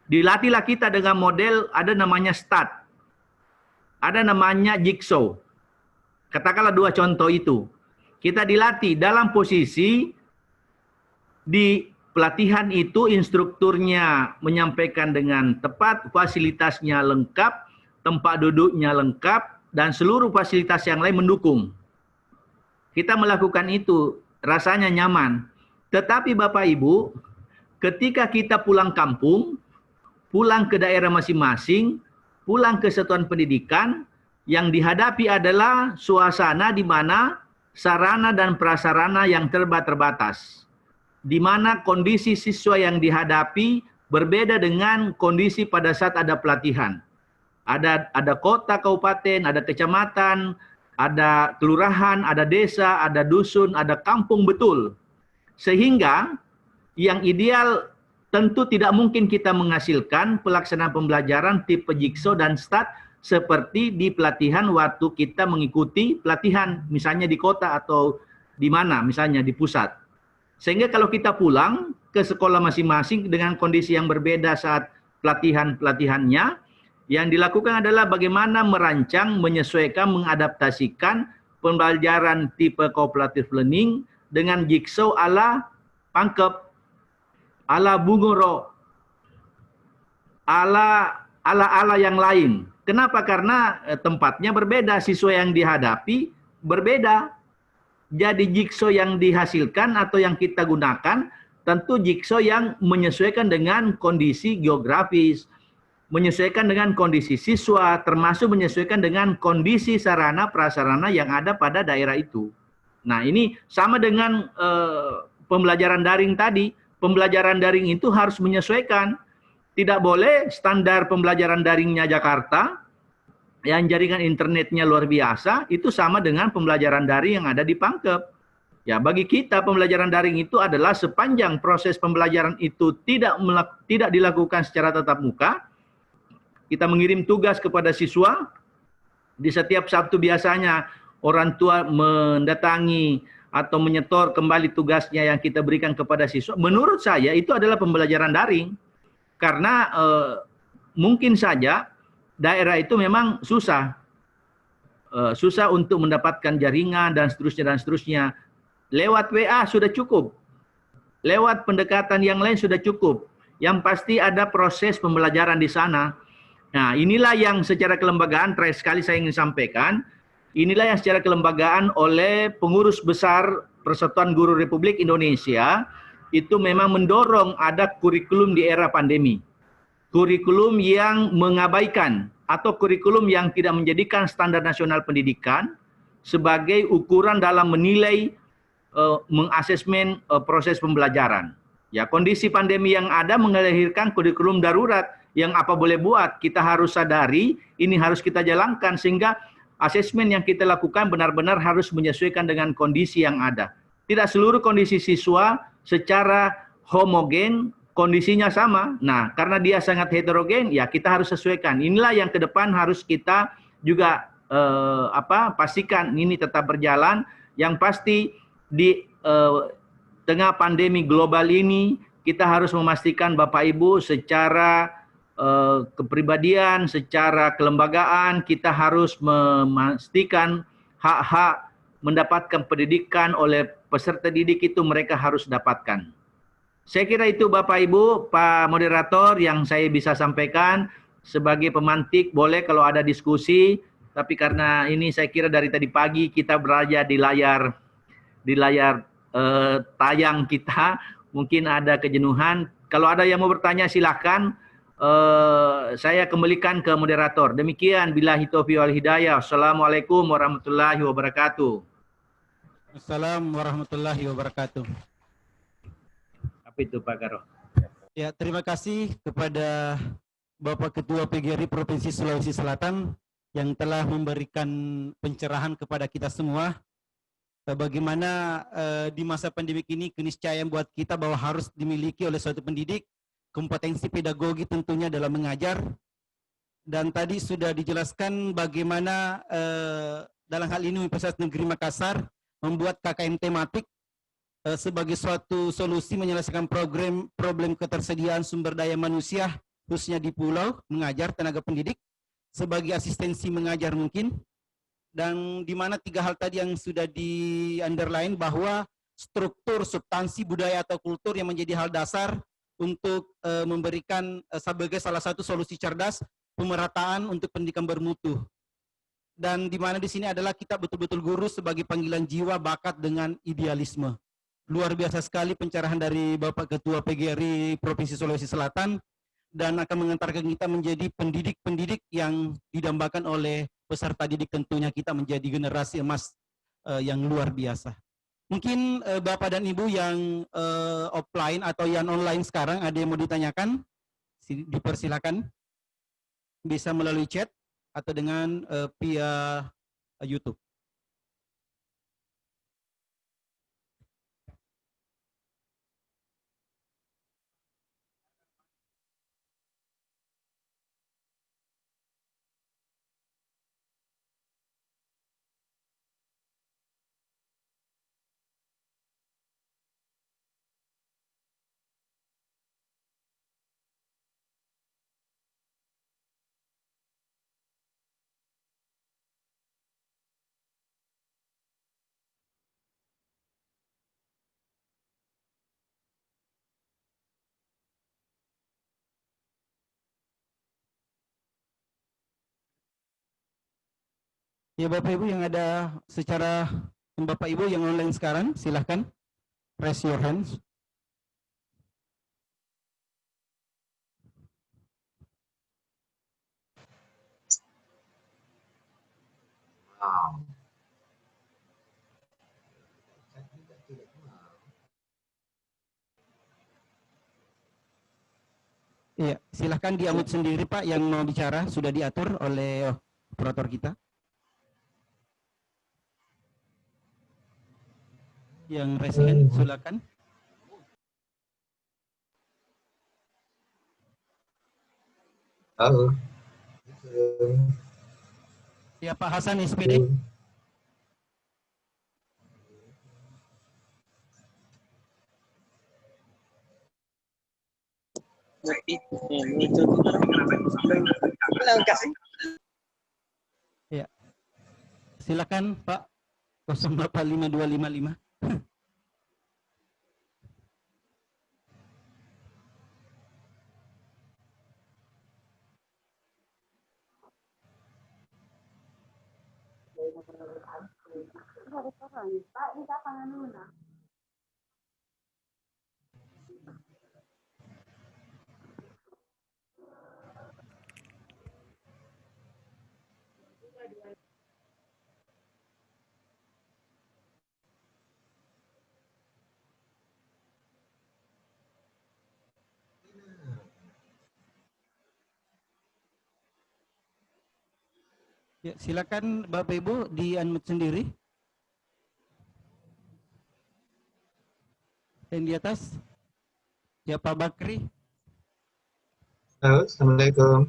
Dilatihlah kita dengan model, ada namanya STAT, ada namanya Jigsaw. Katakanlah dua contoh itu. Kita dilatih dalam posisi di pelatihan itu instrukturnya menyampaikan dengan tepat, fasilitasnya lengkap, tempat duduknya lengkap, dan seluruh fasilitas yang lain mendukung. Kita melakukan itu, rasanya nyaman. Tetapi Bapak Ibu, ketika kita pulang kampung, pulang ke daerah masing-masing, pulang ke satuan pendidikan, yang dihadapi adalah suasana di mana sarana dan prasarana yang terbatas. Di mana kondisi siswa yang dihadapi berbeda dengan kondisi pada saat ada pelatihan. Ada kota, kabupaten, ada kecamatan, ada kelurahan, ada desa, ada dusun, ada kampung betul. Sehingga yang ideal tentu tidak mungkin kita menghasilkan pelaksanaan pembelajaran tipe Jigsaw dan STAT seperti di pelatihan waktu kita mengikuti pelatihan, misalnya di kota atau di mana, misalnya di pusat. Sehingga kalau kita pulang ke sekolah masing-masing dengan kondisi yang berbeda saat pelatihannya, yang dilakukan adalah bagaimana merancang, menyesuaikan, mengadaptasikan pembelajaran tipe cooperative learning dengan Jigsaw ala Pangkep, ala Bungoro, ala yang lain. Kenapa? Karena tempatnya berbeda, siswa yang dihadapi berbeda. Jadi Jigsaw yang dihasilkan atau yang kita gunakan tentu Jigsaw yang menyesuaikan dengan kondisi geografis, menyesuaikan dengan kondisi siswa, termasuk menyesuaikan dengan kondisi sarana prasarana yang ada pada daerah itu. Nah, ini sama dengan pembelajaran daring tadi. Pembelajaran daring itu harus menyesuaikan. Tidak boleh standar pembelajaran daringnya Jakarta, yang jaringan internetnya luar biasa, itu sama dengan pembelajaran daring yang ada di Pangkep. Ya, bagi kita pembelajaran daring itu adalah sepanjang proses pembelajaran itu tidak dilakukan secara tatap muka, kita mengirim tugas kepada siswa, di setiap Sabtu biasanya orang tua mendatangi atau menyetor kembali tugasnya yang kita berikan kepada siswa. Menurut saya itu adalah pembelajaran daring. Karena mungkin saja daerah itu memang susah untuk mendapatkan jaringan dan seterusnya. Lewat WA sudah cukup, lewat pendekatan yang lain sudah cukup. Yang pasti ada proses pembelajaran di sana. Nah, inilah yang secara kelembagaan terakhir sekali saya ingin sampaikan. Inilah yang secara kelembagaan oleh pengurus besar Persatuan Guru Republik Indonesia itu memang mendorong ada kurikulum di era pandemi. Kurikulum yang mengabaikan atau kurikulum yang tidak menjadikan standar nasional pendidikan sebagai ukuran dalam menilai, mengasesmen proses pembelajaran. Ya, kondisi pandemi yang ada melahirkan kurikulum darurat yang apa boleh buat, kita harus sadari, ini harus kita jalankan sehingga asesmen yang kita lakukan benar-benar harus menyesuaikan dengan kondisi yang ada. Tidak seluruh kondisi siswa secara homogen kondisinya sama. Nah, karena dia sangat heterogen, ya kita harus sesuaikan. Inilah yang ke depan harus kita juga pastikan ini tetap berjalan. Yang pasti di tengah pandemi global ini kita harus memastikan Bapak Ibu secara kepribadian, secara kelembagaan kita harus memastikan hak-hak mendapatkan pendidikan oleh peserta didik itu mereka harus dapatkan. Saya kira itu Bapak Ibu, Pak Moderator yang saya bisa sampaikan. Sebagai pemantik boleh kalau ada diskusi, tapi karena ini saya kira dari tadi pagi kita berada di layar tayang kita, mungkin ada kejenuhan. Kalau ada yang mau bertanya silahkan. Saya kembalikan ke moderator. Demikian, billahi taufiq wal hidayah. Assalamualaikum warahmatullahi wabarakatuh. Assalamualaikum warahmatullahi wabarakatuh. Apa itu Pak Karo? Ya, terima kasih kepada Bapak Ketua PGRI Provinsi Sulawesi Selatan yang telah memberikan pencerahan kepada kita semua bagaimana di masa pandemi ini keniscayaan buat kita bahwa harus dimiliki oleh suatu pendidik kompetensi pedagogi tentunya dalam mengajar, dan tadi sudah dijelaskan bagaimana dalam hal ini Universitas Negeri Makassar membuat KKN tematik sebagai suatu solusi menyelesaikan problem ketersediaan sumber daya manusia khususnya di pulau mengajar tenaga pendidik sebagai asistensi mengajar mungkin, dan di mana 3 hal tadi yang sudah di underline bahwa struktur, substansi, budaya atau kultur yang menjadi hal dasar untuk memberikan sebagai salah satu solusi cerdas pemerataan untuk pendidikan bermutu. Dan di mana di sini adalah kita betul-betul guru sebagai panggilan jiwa, bakat dengan idealisme. Luar biasa sekali pencerahan dari Bapak Ketua PGRI Provinsi Sulawesi Selatan, dan akan mengantarkan kita menjadi pendidik-pendidik yang didambakan oleh peserta didik, tentunya kita menjadi generasi emas yang luar biasa. Mungkin Bapak dan Ibu yang offline atau yang online sekarang ada yang mau ditanyakan, dipersilakan bisa melalui chat atau dengan via YouTube. Ya Bapak Ibu yang ada secara Bapak Ibu yang online sekarang, silahkan raise your hands. Iya, silahkan di-unmute sendiri Pak yang mau bicara, sudah diatur oleh operator kita. Yang raise hand, silakan. Halo. Ya Pak Hasan SPD. Ya. Silakan Pak 085255. Ya, silakan Bapak Ibu di-unmute sendiri. Yang di atas. Ya Pak Bakri. Halo, Assalamualaikum.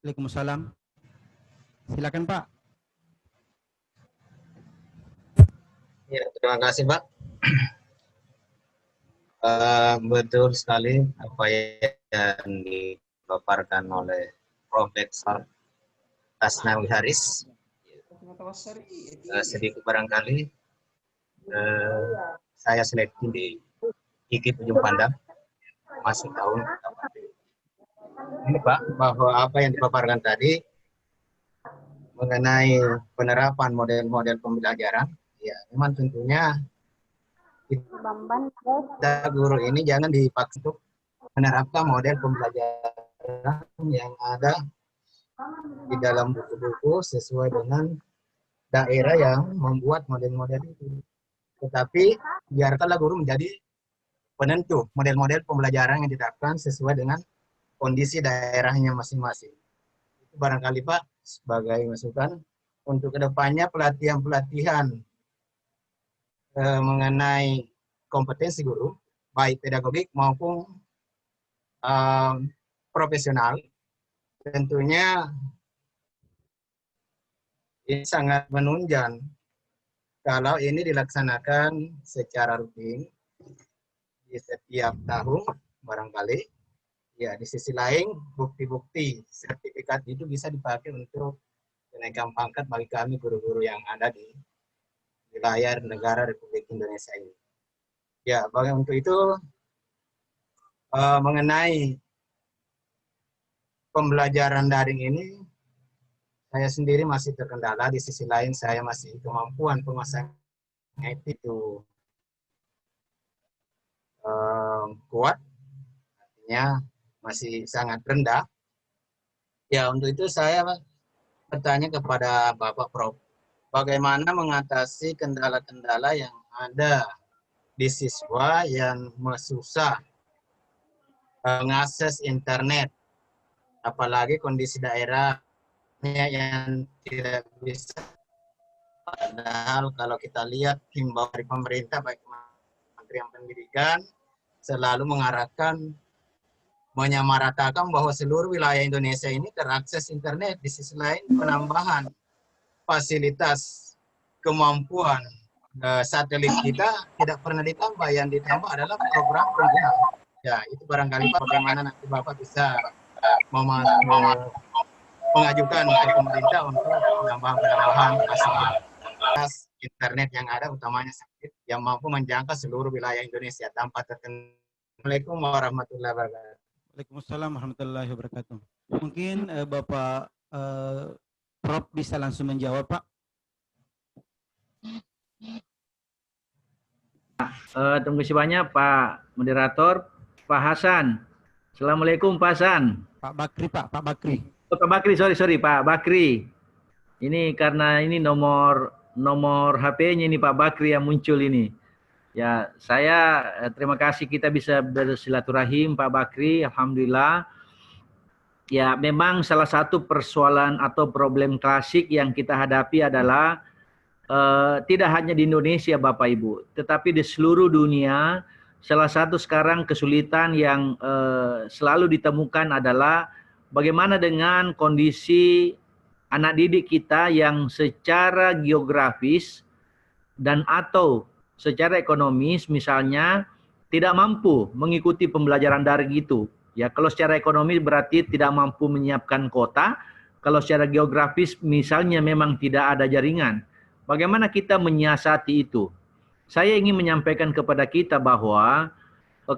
Waalaikumsalam. Silakan Pak. Ya, terima kasih Pak. Betul sekali apa yang dipaparkan oleh Profesor Asnawi Haris. Sedikit barangkali saya seleksi di IKIP Ujung Pandang masuk tahun pertama. Ini Pak, bahwa apa yang dipaparkan tadi mengenai penerapan model-model pembelajaran, ya memang tentunya kita guru ini jangan dipaksa untuk menerapkan model pembelajaran yang ada di dalam buku-buku sesuai dengan daerah yang membuat model-model itu. Tetapi biarkanlah guru menjadi penentu model-model pembelajaran yang diterapkan sesuai dengan kondisi daerahnya masing-masing. Itu barangkali Pak sebagai masukan untuk kedepannya pelatihan-pelatihan mengenai kompetensi guru, baik pedagogik maupun profesional, tentunya ini sangat menunjang kalau ini dilaksanakan secara rutin di setiap tahun barangkali. Ya, di sisi lain bukti-bukti sertifikat itu bisa dipakai untuk kenaikan pangkat bagi kami guru-guru yang ada di wilayah negara Republik Indonesia ini. Ya, bagi untuk itu mengenai pembelajaran daring ini, saya sendiri masih terkendala. Di sisi lain saya masih kemampuan pemasangan itu kuat, artinya masih sangat rendah. Ya, untuk itu saya bertanya kepada Bapak Prof, bagaimana mengatasi kendala-kendala yang ada di siswa yang susah mengakses internet, apalagi kondisi daerahnya yang tidak bisa. Padahal kalau kita lihat himbauan dari pemerintah, baik Kementerian Pendidikan, selalu mengarahkan menyamaratakan bahwa seluruh wilayah Indonesia ini terakses internet. Di sisi lain penambahan fasilitas kemampuan satelit kita tidak pernah ditambah, yang ditambah adalah program pengguna. Ya, itu barangkali Pak, bagaimana nanti Bapak bisa mengajukan ke pemerintah untuk penambahan fasilitas internet yang ada, utamanya satelit, yang mampu menjangkau seluruh wilayah Indonesia tanpa terkendala. Assalamualaikum warahmatullahi wabarakatuh. Waalaikumsalam warahmatullahi wabarakatuh. Mungkin Bapak Prof bisa langsung menjawab, Pak. Terima kasih banyak Pak Moderator. Pak Hasan. Assalamualaikum Pak Hasan. Pak Bakri, Pak Bakri. Oh, Pak Bakri, sorry Pak Bakri. Ini karena ini nomor HP-nya ini Pak Bakri yang muncul ini. Ya, saya terima kasih kita bisa bersilaturahim Pak Bakri, alhamdulillah. Ya, memang salah satu persoalan atau problem klasik yang kita hadapi adalah tidak hanya di Indonesia Bapak Ibu, tetapi di seluruh dunia. Salah satu sekarang kesulitan yang selalu ditemukan adalah bagaimana dengan kondisi anak didik kita yang secara geografis dan atau secara ekonomis misalnya tidak mampu mengikuti pembelajaran daring itu. Ya, kalau secara ekonomi berarti tidak mampu menyiapkan kota, kalau secara geografis misalnya memang tidak ada jaringan. Bagaimana kita menyiasati itu? Saya ingin menyampaikan kepada kita bahwa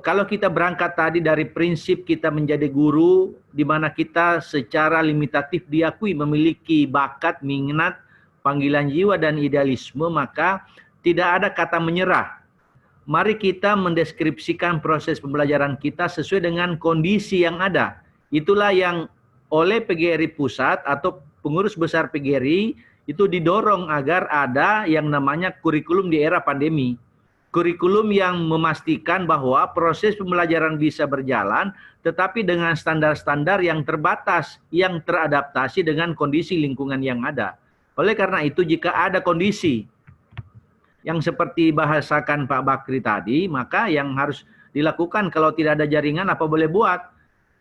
kalau kita berangkat tadi dari prinsip kita menjadi guru, di mana kita secara limitatif diakui memiliki bakat, minat, panggilan jiwa dan idealisme, maka tidak ada kata menyerah. Mari kita mendeskripsikan proses pembelajaran kita sesuai dengan kondisi yang ada. Itulah yang oleh PGRI Pusat atau pengurus besar PGRI itu didorong agar ada yang namanya kurikulum di era pandemi. Kurikulum yang memastikan bahwa proses pembelajaran bisa berjalan, tetapi dengan standar-standar yang terbatas, yang teradaptasi dengan kondisi lingkungan yang ada. Oleh karena itu, jika ada kondisi yang seperti bahasakan Pak Bakri tadi, maka yang harus dilakukan kalau tidak ada jaringan apa boleh buat?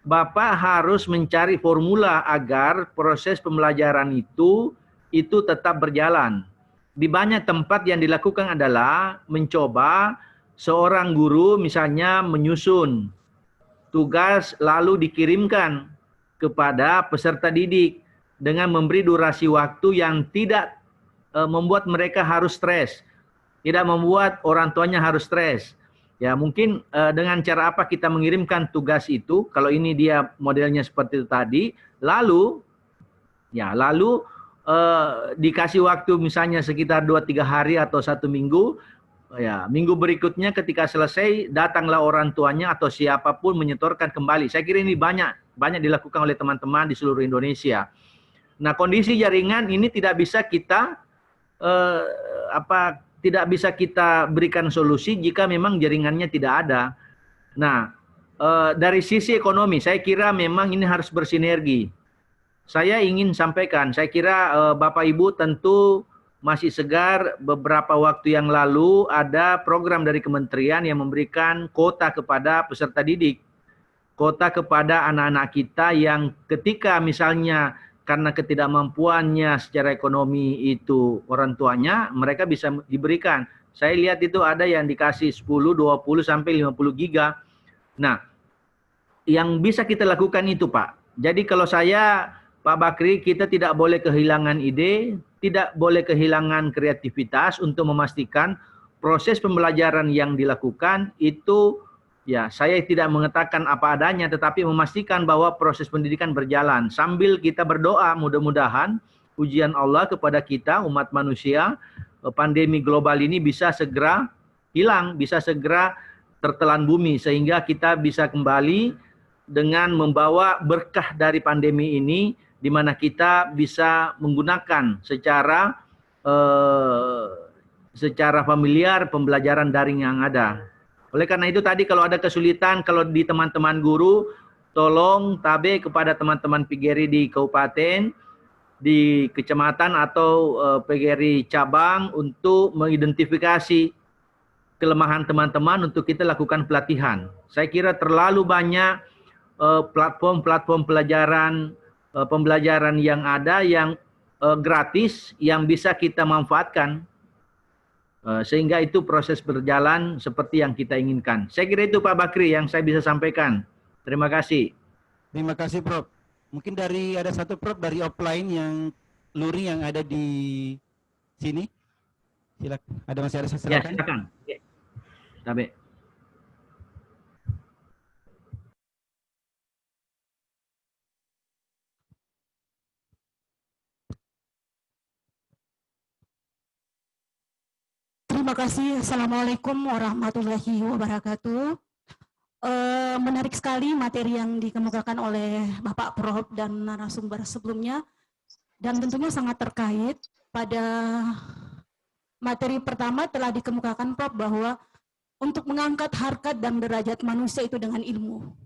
Bapak harus mencari formula agar proses pembelajaran itu tetap berjalan. Di banyak tempat yang dilakukan adalah mencoba seorang guru misalnya menyusun tugas lalu dikirimkan kepada peserta didik dengan memberi durasi waktu yang tidak membuat mereka harus stres, tidak membuat orang tuanya harus stres. Ya, mungkin dengan cara apa kita mengirimkan tugas itu, kalau ini dia modelnya seperti itu tadi, lalu dikasih waktu misalnya sekitar 2-3 hari atau 1 minggu, ya minggu berikutnya ketika selesai datanglah orang tuanya atau siapapun menyetorkan kembali. Saya kira ini banyak banyak dilakukan oleh teman-teman di seluruh Indonesia. Nah, kondisi jaringan ini tidak bisa kita tidak bisa kita berikan solusi jika memang jaringannya tidak ada. Nah, dari sisi ekonomi, saya kira memang ini harus bersinergi. Saya ingin sampaikan, saya kira Bapak Ibu tentu masih segar. Beberapa waktu yang lalu ada program dari kementerian yang memberikan kuota kepada peserta didik. Kuota kepada anak-anak kita yang ketika misalnya karena ketidakmampuannya secara ekonomi itu orang tuanya, mereka bisa diberikan. Saya lihat itu ada yang dikasih 10, 20, sampai 50 giga. Nah, yang bisa kita lakukan itu, Pak. Jadi kalau saya, Pak Bakri, kita tidak boleh kehilangan ide, tidak boleh kehilangan kreativitas untuk memastikan proses pembelajaran yang dilakukan itu, ya, saya tidak mengatakan apa adanya, tetapi memastikan bahwa proses pendidikan berjalan. Sambil kita berdoa, mudah-mudahan ujian Allah kepada kita, umat manusia, pandemi global ini bisa segera hilang, bisa segera tertelan bumi, sehingga kita bisa kembali dengan membawa berkah dari pandemi ini, di mana kita bisa menggunakan secara familiar pembelajaran daring yang ada. Oleh karena itu tadi kalau ada kesulitan, kalau di teman-teman guru, tolong tabe kepada teman-teman PGRI di kabupaten, di kecamatan atau PGRI cabang untuk mengidentifikasi kelemahan teman-teman untuk kita lakukan pelatihan. Saya kira terlalu banyak platform-platform pembelajaran yang ada yang gratis yang bisa kita manfaatkan. Sehingga itu proses berjalan seperti yang kita inginkan. Saya kira itu Pak Bakri yang saya bisa sampaikan. Terima kasih. Terima kasih, Prof. Mungkin ada satu Prof dari offline yang luring yang ada di sini. Silakan. Masih ada, silakan. Ya, silakan. Tabe. Terima kasih. Assalamualaikum warahmatullahi wabarakatuh. Menarik sekali materi yang dikemukakan oleh Bapak Prof dan narasumber sebelumnya, dan tentunya sangat terkait. Pada materi pertama telah dikemukakan Prof bahwa untuk mengangkat harkat dan derajat manusia itu dengan ilmu.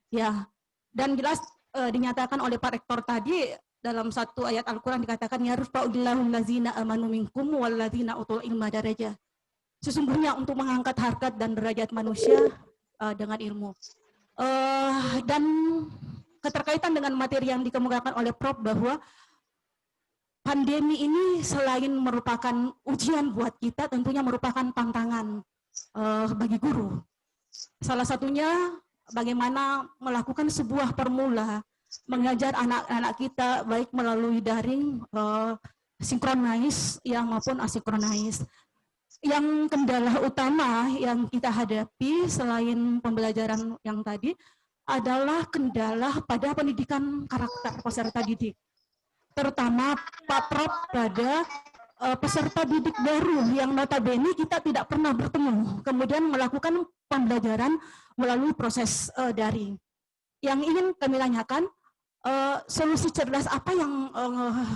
Ya, dan jelas dinyatakan oleh Pak Rektor tadi dalam satu ayat Al-Quran dikatakan yarfa'ullahul ladzina amanu minkum wal ladzina utul ilma darajah. Sesungguhnya untuk mengangkat harkat dan derajat manusia dengan ilmu. Dan keterkaitan dengan materi yang dikemukakan oleh Prof bahwa pandemi ini selain merupakan ujian buat kita, tentunya merupakan tantangan bagi guru. Salah satunya bagaimana melakukan sebuah formula mengajar anak-anak kita baik melalui daring, sinkronis maupun asinkronis. Yang kendala utama yang kita hadapi selain pembelajaran yang tadi adalah kendala pada pendidikan karakter peserta didik. Terutama Pak Prof pada peserta didik baru yang notabene kita tidak pernah bertemu, kemudian melakukan pembelajaran melalui proses daring. Yang ingin kami tanyakan, solusi cerdas apa yang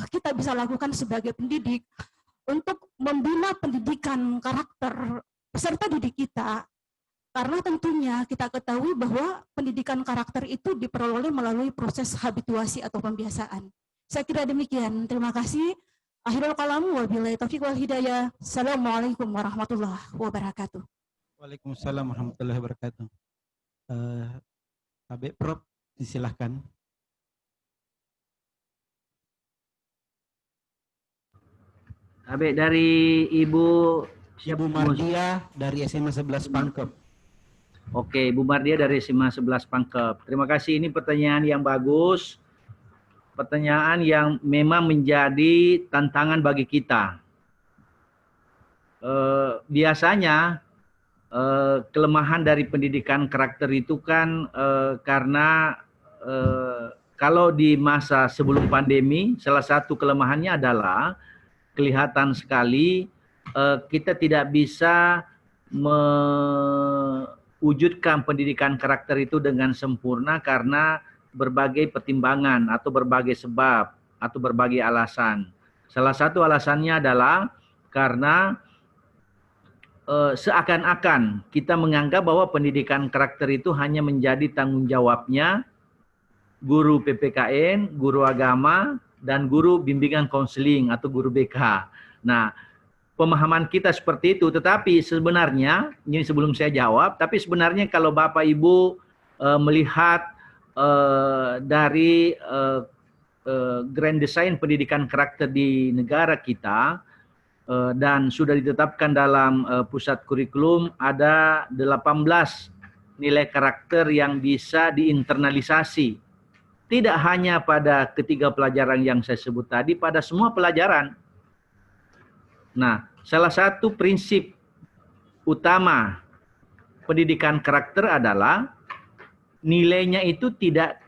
kita bisa lakukan sebagai pendidik untuk membina pendidikan karakter peserta didik kita, karena tentunya kita ketahui bahwa pendidikan karakter itu diperoleh melalui proses habituasi atau pembiasaan. Saya kira demikian. Terima kasih. Akhirul kalam wabillahi taufiq wal hidayah. Assalamualaikum warahmatullahi wabarakatuh. Waalaikumsalam warahmatullahi wabarakatuh. Habib Prof, silahkan. Habib dari Ibu Mardia dari SMA 11 Pangkep. Oke, Bu Mardia dari SMA 11 Pangkep. Terima kasih, ini pertanyaan yang bagus. Pertanyaan yang memang menjadi tantangan bagi kita. Biasanya kelemahan dari pendidikan karakter itu kan karena kalau di masa sebelum pandemi, salah satu kelemahannya adalah kelihatan sekali kita tidak bisa mewujudkan pendidikan karakter itu dengan sempurna karena berbagai pertimbangan atau berbagai sebab atau berbagai alasan. Salah satu alasannya adalah karena seakan-akan kita menganggap bahwa pendidikan karakter itu hanya menjadi tanggung jawabnya guru PPKN, guru agama, dan guru bimbingan konseling atau guru BK. Nah, pemahaman kita seperti itu, tetapi sebenarnya, ini sebelum saya jawab, tapi sebenarnya kalau Bapak Ibu melihat dari grand design pendidikan karakter di negara kita, dan sudah ditetapkan dalam pusat kurikulum, ada 18 nilai karakter yang bisa diinternalisasi. Tidak hanya pada ketiga pelajaran yang saya sebut tadi, pada semua pelajaran. Nah, salah satu prinsip utama pendidikan karakter adalah nilainya itu tidak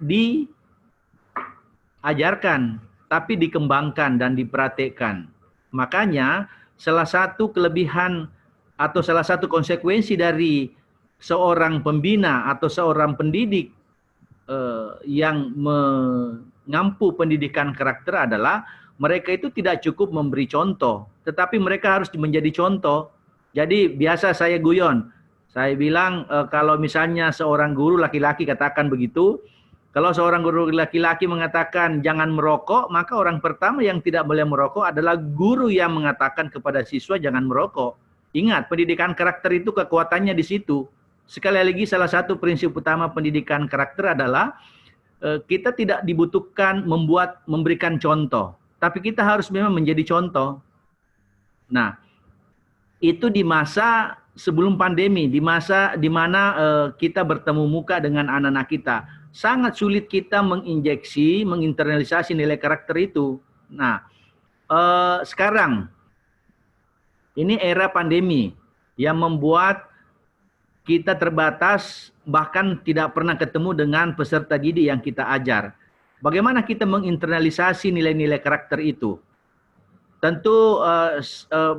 diajarkan, tapi dikembangkan dan dipraktekkan. Makanya salah satu kelebihan atau salah satu konsekuensi dari seorang pembina atau seorang pendidik yang mengampu pendidikan karakter adalah mereka itu tidak cukup memberi contoh, tetapi mereka harus menjadi contoh. Jadi biasa saya guyon, saya bilang kalau misalnya seorang guru laki-laki katakan begitu, kalau seorang guru laki-laki mengatakan jangan merokok, maka orang pertama yang tidak boleh merokok adalah guru yang mengatakan kepada siswa jangan merokok. Ingat, pendidikan karakter itu kekuatannya di situ. Sekali lagi, salah satu prinsip utama pendidikan karakter adalah kita tidak dibutuhkan memberikan contoh, tapi kita harus memang menjadi contoh. Nah, itu di masa sebelum pandemi, di masa di mana kita bertemu muka dengan anak-anak kita, sangat sulit kita menginjeksi, menginternalisasi nilai karakter itu. Nah, sekarang ini era pandemi yang membuat kita terbatas, bahkan tidak pernah ketemu dengan peserta didik yang kita ajar. Bagaimana kita menginternalisasi nilai-nilai karakter itu? Tentu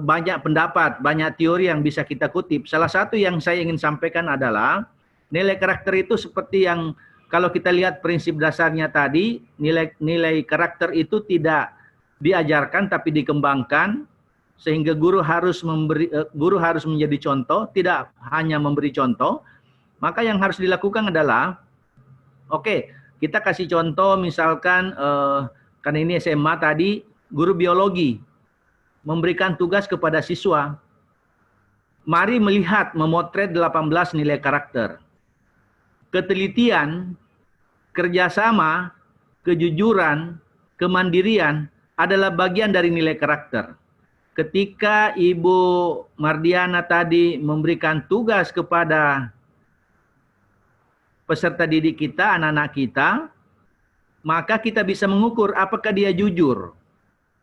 banyak pendapat, banyak teori yang bisa kita kutip. Salah satu yang saya ingin sampaikan adalah nilai karakter itu seperti yang kalau kita lihat prinsip dasarnya tadi, nilai karakter itu tidak diajarkan tapi dikembangkan. Sehingga guru harus menjadi contoh, tidak hanya memberi contoh. Maka yang harus dilakukan adalah, oke, kita kasih contoh misalkan, kan ini SMA tadi, guru biologi memberikan tugas kepada siswa. Mari melihat, memotret 18 nilai karakter. Ketelitian, kerjasama, kejujuran, kemandirian adalah bagian dari nilai karakter. Ketika Ibu Mardiana tadi memberikan tugas kepada peserta didik kita, anak-anak kita, maka kita bisa mengukur apakah dia jujur.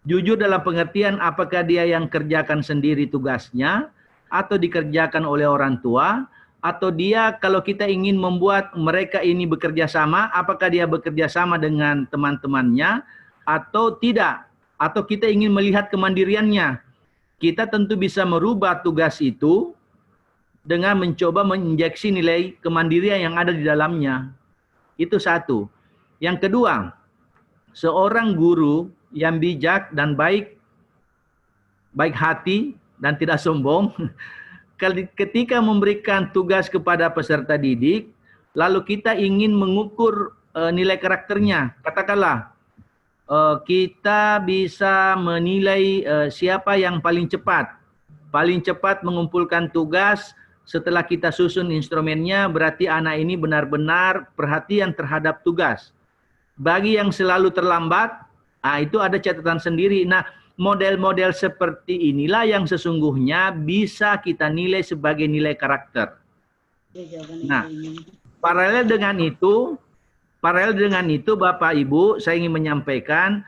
Jujur dalam pengertian apakah dia yang kerjakan sendiri tugasnya, atau dikerjakan oleh orang tua, atau dia kalau kita ingin membuat mereka ini bekerja sama, apakah dia bekerja sama dengan teman-temannya, atau tidak. Atau kita ingin melihat kemandiriannya. Kita tentu bisa merubah tugas itu dengan mencoba menginjeksi nilai kemandirian yang ada di dalamnya. Itu satu. Yang kedua, seorang guru yang bijak dan baik hati dan tidak sombong, ketika memberikan tugas kepada peserta didik, lalu kita ingin mengukur nilai karakternya. Katakanlah, kita bisa menilai siapa yang paling cepat. Paling cepat mengumpulkan tugas setelah kita susun instrumennya, berarti anak ini benar-benar perhatian terhadap tugas. Bagi yang selalu terlambat, itu ada catatan sendiri. Nah, model-model seperti inilah yang sesungguhnya bisa kita nilai sebagai nilai karakter. Nah, paralel dengan itu, Bapak Ibu, saya ingin menyampaikan,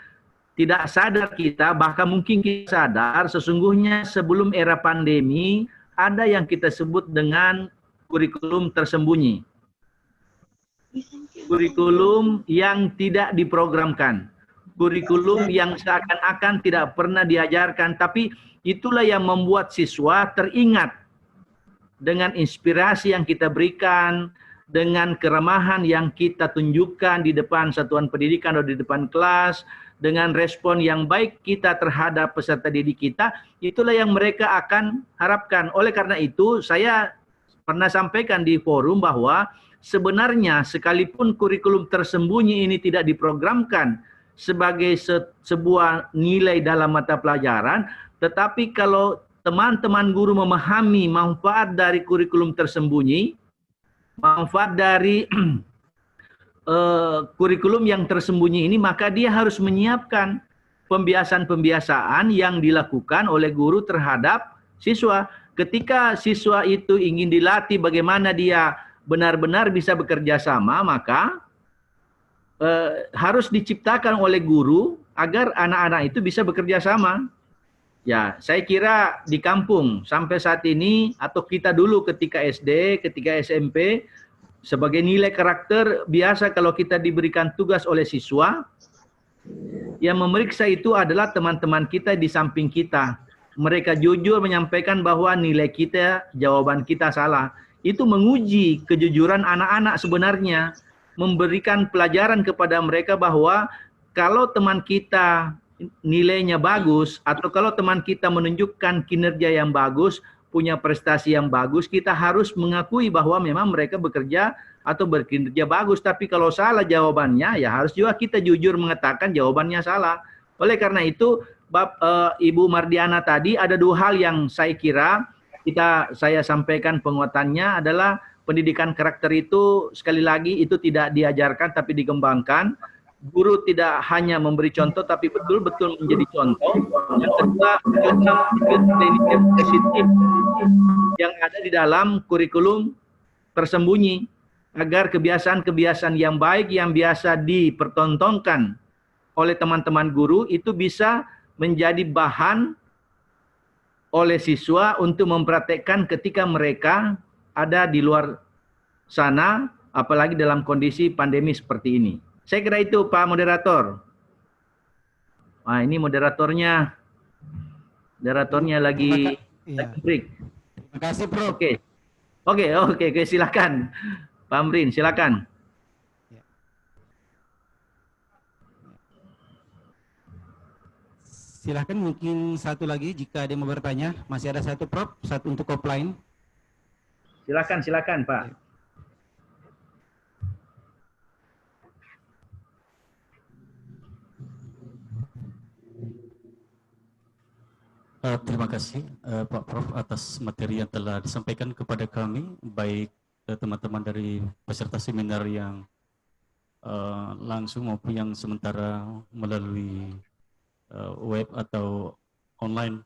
tidak sadar kita, bahkan mungkin kita sadar, sesungguhnya sebelum era pandemi, ada yang kita sebut dengan kurikulum tersembunyi. Kurikulum yang tidak diprogramkan. Kurikulum yang seakan-akan tidak pernah diajarkan, tapi itulah yang membuat siswa teringat dengan inspirasi yang kita berikan, dengan keramahan yang kita tunjukkan di depan satuan pendidikan atau di depan kelas, dengan respon yang baik kita terhadap peserta didik kita, itulah yang mereka akan harapkan. Oleh karena itu, saya pernah sampaikan di forum bahwa sebenarnya sekalipun kurikulum tersembunyi ini tidak diprogramkan sebagai sebuah nilai dalam mata pelajaran, tetapi kalau teman-teman guru memahami manfaat dari kurikulum tersembunyi, manfaat dari kurikulum yang tersembunyi ini, maka dia harus menyiapkan pembiasaan-pembiasaan yang dilakukan oleh guru terhadap siswa. Ketika siswa itu ingin dilatih bagaimana dia benar-benar bisa bekerja sama, maka harus diciptakan oleh guru agar anak-anak itu bisa bekerja sama. Ya, saya kira di kampung sampai saat ini, atau kita dulu ketika SD, ketika SMP, sebagai nilai karakter biasa kalau kita diberikan tugas oleh siswa, yang memeriksa itu adalah teman-teman kita di samping kita. Mereka jujur menyampaikan bahwa nilai kita, jawaban kita salah. Itu menguji kejujuran anak-anak sebenarnya. Memberikan pelajaran kepada mereka bahwa kalau teman kita nilainya bagus, atau kalau teman kita menunjukkan kinerja yang bagus, punya prestasi yang bagus, kita harus mengakui bahwa memang mereka bekerja atau berkinerja bagus. Tapi kalau salah jawabannya, ya harus juga kita jujur mengatakan jawabannya salah. Oleh karena itu, Ibu Mardiana tadi ada dua hal yang saya kira saya sampaikan penguatannya adalah pendidikan karakter itu, sekali lagi itu tidak diajarkan tapi dikembangkan. Guru tidak hanya memberi contoh, tapi betul-betul menjadi contoh. Yang kedua, inisiatif positif yang ada di dalam kurikulum tersembunyi, agar kebiasaan-kebiasaan yang baik yang biasa dipertontonkan oleh teman-teman guru itu bisa menjadi bahan oleh siswa untuk mempraktekkan ketika mereka ada di luar sana, apalagi dalam kondisi pandemi seperti ini. Saya kira itu, Pak Moderator. Nah, ini moderatornya lagi break. Terima kasih, Prof. Oke, silakan. Pak Amrin, silakan. Silahkan mungkin satu lagi jika ada yang mau bertanya. Masih ada satu, Prof, satu untuk offline. Silakan, Pak. Terima kasih Pak Prof atas materi yang telah disampaikan kepada kami, baik teman-teman dari peserta seminar yang langsung maupun yang sementara melalui web atau online.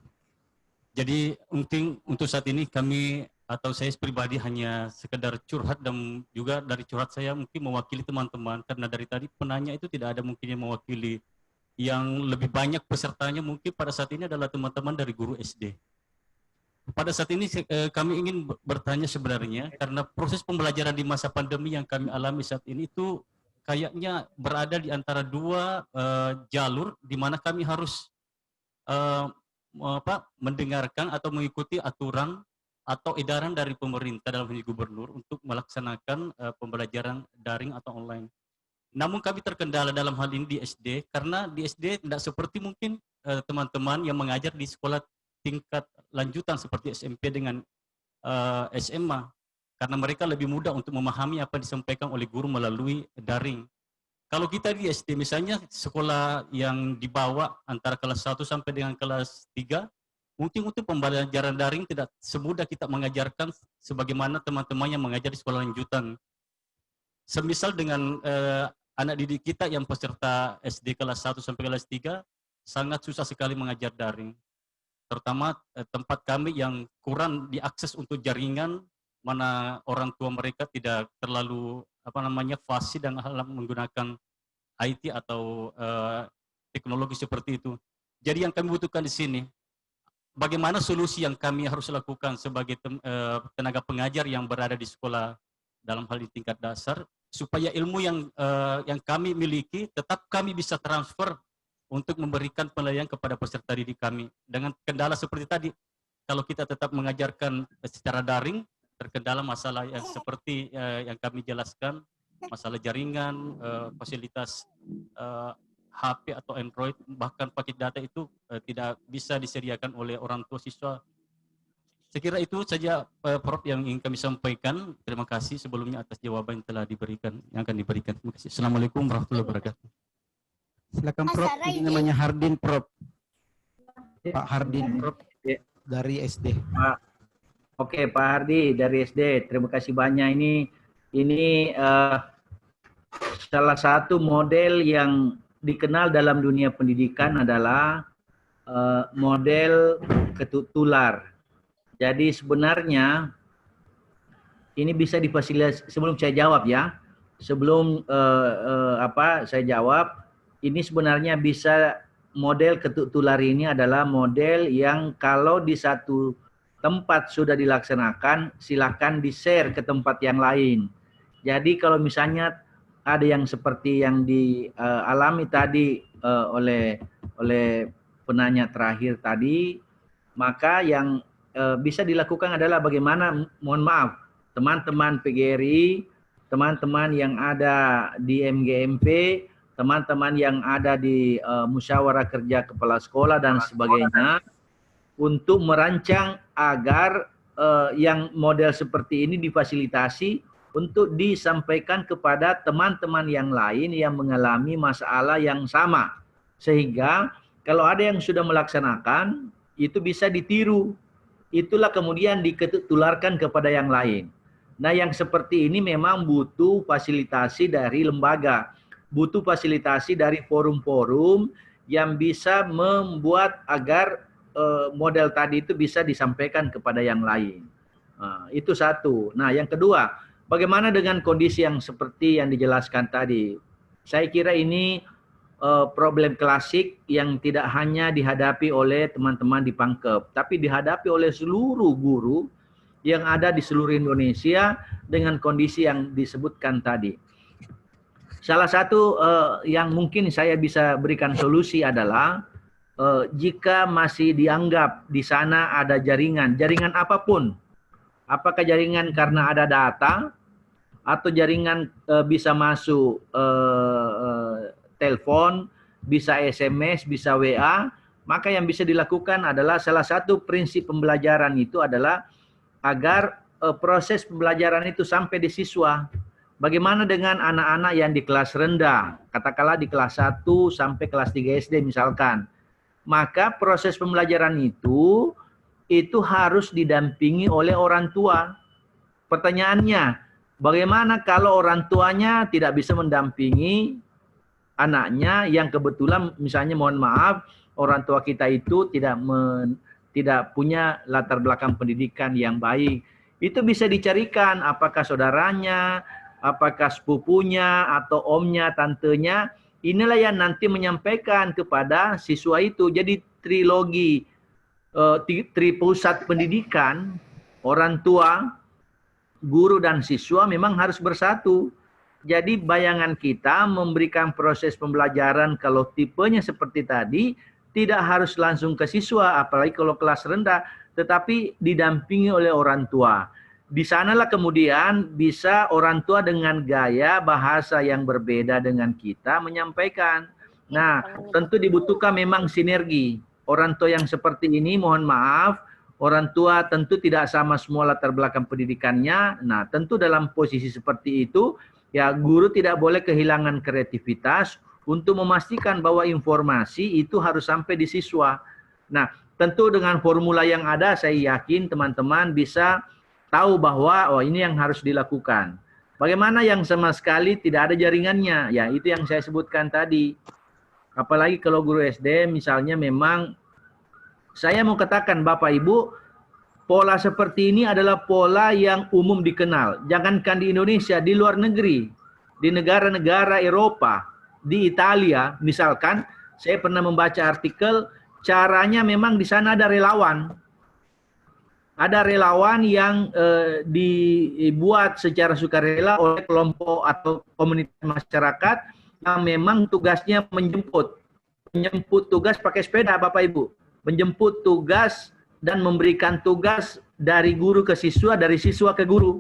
Jadi mungkin untuk saat ini kami atau saya pribadi hanya sekedar curhat, dan juga dari curhat saya mungkin mewakili teman-teman, karena dari tadi penanya itu tidak ada mungkin yang mewakili. Yang lebih banyak pesertanya mungkin pada saat ini adalah teman-teman dari guru SD. Pada saat ini kami ingin bertanya sebenarnya, karena proses pembelajaran di masa pandemi yang kami alami saat ini itu kayaknya berada di antara dua jalur, di mana kami harus mendengarkan atau mengikuti aturan atau edaran dari pemerintah dalam hal gubernur untuk melaksanakan pembelajaran daring atau online. Namun kami terkendala dalam hal ini di SD, karena di SD tidak seperti mungkin teman-teman yang mengajar di sekolah tingkat lanjutan seperti SMP dengan SMA, karena mereka lebih mudah untuk memahami apa yang disampaikan oleh guru melalui daring. Kalau kita di SD misalnya sekolah yang dibawa antara kelas 1 sampai dengan kelas 3, mungkin untuk pembelajaran daring tidak semudah kita mengajarkan sebagaimana teman-teman yang mengajar di sekolah lanjutan. Semisal dengan anak didik kita yang peserta SD kelas 1 sampai kelas 3 sangat susah sekali mengajar daring. Terutama tempat kami yang kurang diakses untuk jaringan, mana orang tua mereka tidak terlalu fasih dan menggunakan IT atau teknologi seperti itu. Jadi yang kami butuhkan di sini, bagaimana solusi yang kami harus lakukan sebagai tenaga pengajar yang berada di sekolah dalam hal di tingkat dasar, supaya ilmu yang kami miliki tetap kami bisa transfer untuk memberikan penilaian kepada peserta didik kami. Dengan kendala seperti tadi, kalau kita tetap mengajarkan secara daring, terkendala masalah yang seperti yang kami jelaskan, masalah jaringan, fasilitas HP atau Android, bahkan paket data itu tidak bisa disediakan oleh orang tua siswa. Saya kira itu saja Prof yang ingin kami sampaikan. Terima kasih sebelumnya atas jawaban yang telah diberikan, yang akan diberikan. Terima kasih. Assalamualaikum warahmatullahi wabarakatuh. Silakan Prof, ini namanya Hardin Prof. Pak Hardin Prof dari SD. Oke, Pak Hardi dari SD. Terima kasih banyak. Ini salah satu model yang dikenal dalam dunia pendidikan adalah model ketut tular. Jadi sebenarnya ini bisa difasilitasi. Sebelum saya jawab ya, sebelum saya jawab, ini sebenarnya bisa model ketut tular ini adalah model yang kalau di satu tempat sudah dilaksanakan, silakan di-share ke tempat yang lain. Jadi kalau misalnya ada yang seperti yang dialami tadi oleh penanya terakhir tadi, maka yang bisa dilakukan adalah bagaimana, mohon maaf, teman-teman PGRI, teman-teman yang ada di MGMP, teman-teman yang ada di musyawarah kerja kepala sekolah dan sebagainya, untuk merancang agar yang model seperti ini difasilitasi untuk disampaikan kepada teman-teman yang lain yang mengalami masalah yang sama. Sehingga kalau ada yang sudah melaksanakan, itu bisa ditiru. Itulah kemudian ditularkan kepada yang lain. Nah, yang seperti ini memang butuh fasilitasi dari lembaga, butuh fasilitasi dari forum-forum yang bisa membuat agar model tadi itu bisa disampaikan kepada yang lain. Itu satu. Nah, yang kedua, bagaimana dengan kondisi yang seperti yang dijelaskan tadi? Saya kira ini problem klasik yang tidak hanya dihadapi oleh teman-teman di Pangkep, tapi dihadapi oleh seluruh guru yang ada di seluruh Indonesia dengan kondisi yang disebutkan tadi. Salah satu yang mungkin saya bisa berikan solusi adalah jika masih dianggap di sana ada jaringan apapun, apakah jaringan karena ada data atau jaringan bisa masuk telepon, bisa SMS, bisa WA, maka yang bisa dilakukan adalah salah satu prinsip pembelajaran itu adalah agar proses pembelajaran itu sampai di siswa. Bagaimana dengan anak-anak yang di kelas rendah, katakanlah di kelas 1 sampai kelas 3 SD misalkan. Maka proses pembelajaran itu harus didampingi oleh orang tua. Pertanyaannya, bagaimana kalau orang tuanya tidak bisa mendampingi anaknya yang kebetulan misalnya mohon maaf orang tua kita itu tidak punya latar belakang pendidikan yang baik. Itu bisa dicarikan apakah saudaranya, apakah sepupunya atau omnya, tantenya. Inilah yang nanti menyampaikan kepada siswa itu. Jadi trilogi tripusat pendidikan, orang tua, guru dan siswa memang harus bersatu. Jadi bayangan kita memberikan proses pembelajaran kalau tipenya seperti tadi, tidak harus langsung ke siswa, apalagi kalau kelas rendah, tetapi didampingi oleh orang tua. Di sanalah kemudian bisa orang tua dengan gaya bahasa yang berbeda dengan kita menyampaikan. Nah, tentu dibutuhkan memang sinergi. Orang tua yang seperti ini, mohon maaf, orang tua tentu tidak sama semua latar belakang pendidikannya. Nah, tentu dalam posisi seperti itu, ya guru tidak boleh kehilangan kreativitas untuk memastikan bahwa informasi itu harus sampai di siswa. Nah, tentu dengan formula yang ada, saya yakin teman-teman bisa tahu bahwa ini yang harus dilakukan. Bagaimana yang sama sekali tidak ada jaringannya? Ya, itu yang saya sebutkan tadi. Apalagi kalau guru SD misalnya memang, saya mau katakan Bapak Ibu, pola seperti ini adalah pola yang umum dikenal. Jangankan di Indonesia, di luar negeri, di negara-negara Eropa, di Italia, misalkan, saya pernah membaca artikel, caranya memang di sana ada relawan. Ada relawan yang dibuat secara sukarela oleh kelompok atau komunitas masyarakat yang memang tugasnya menjemput tugas pakai sepeda, Bapak Ibu, menjemput tugas dan memberikan tugas dari guru ke siswa, dari siswa ke guru.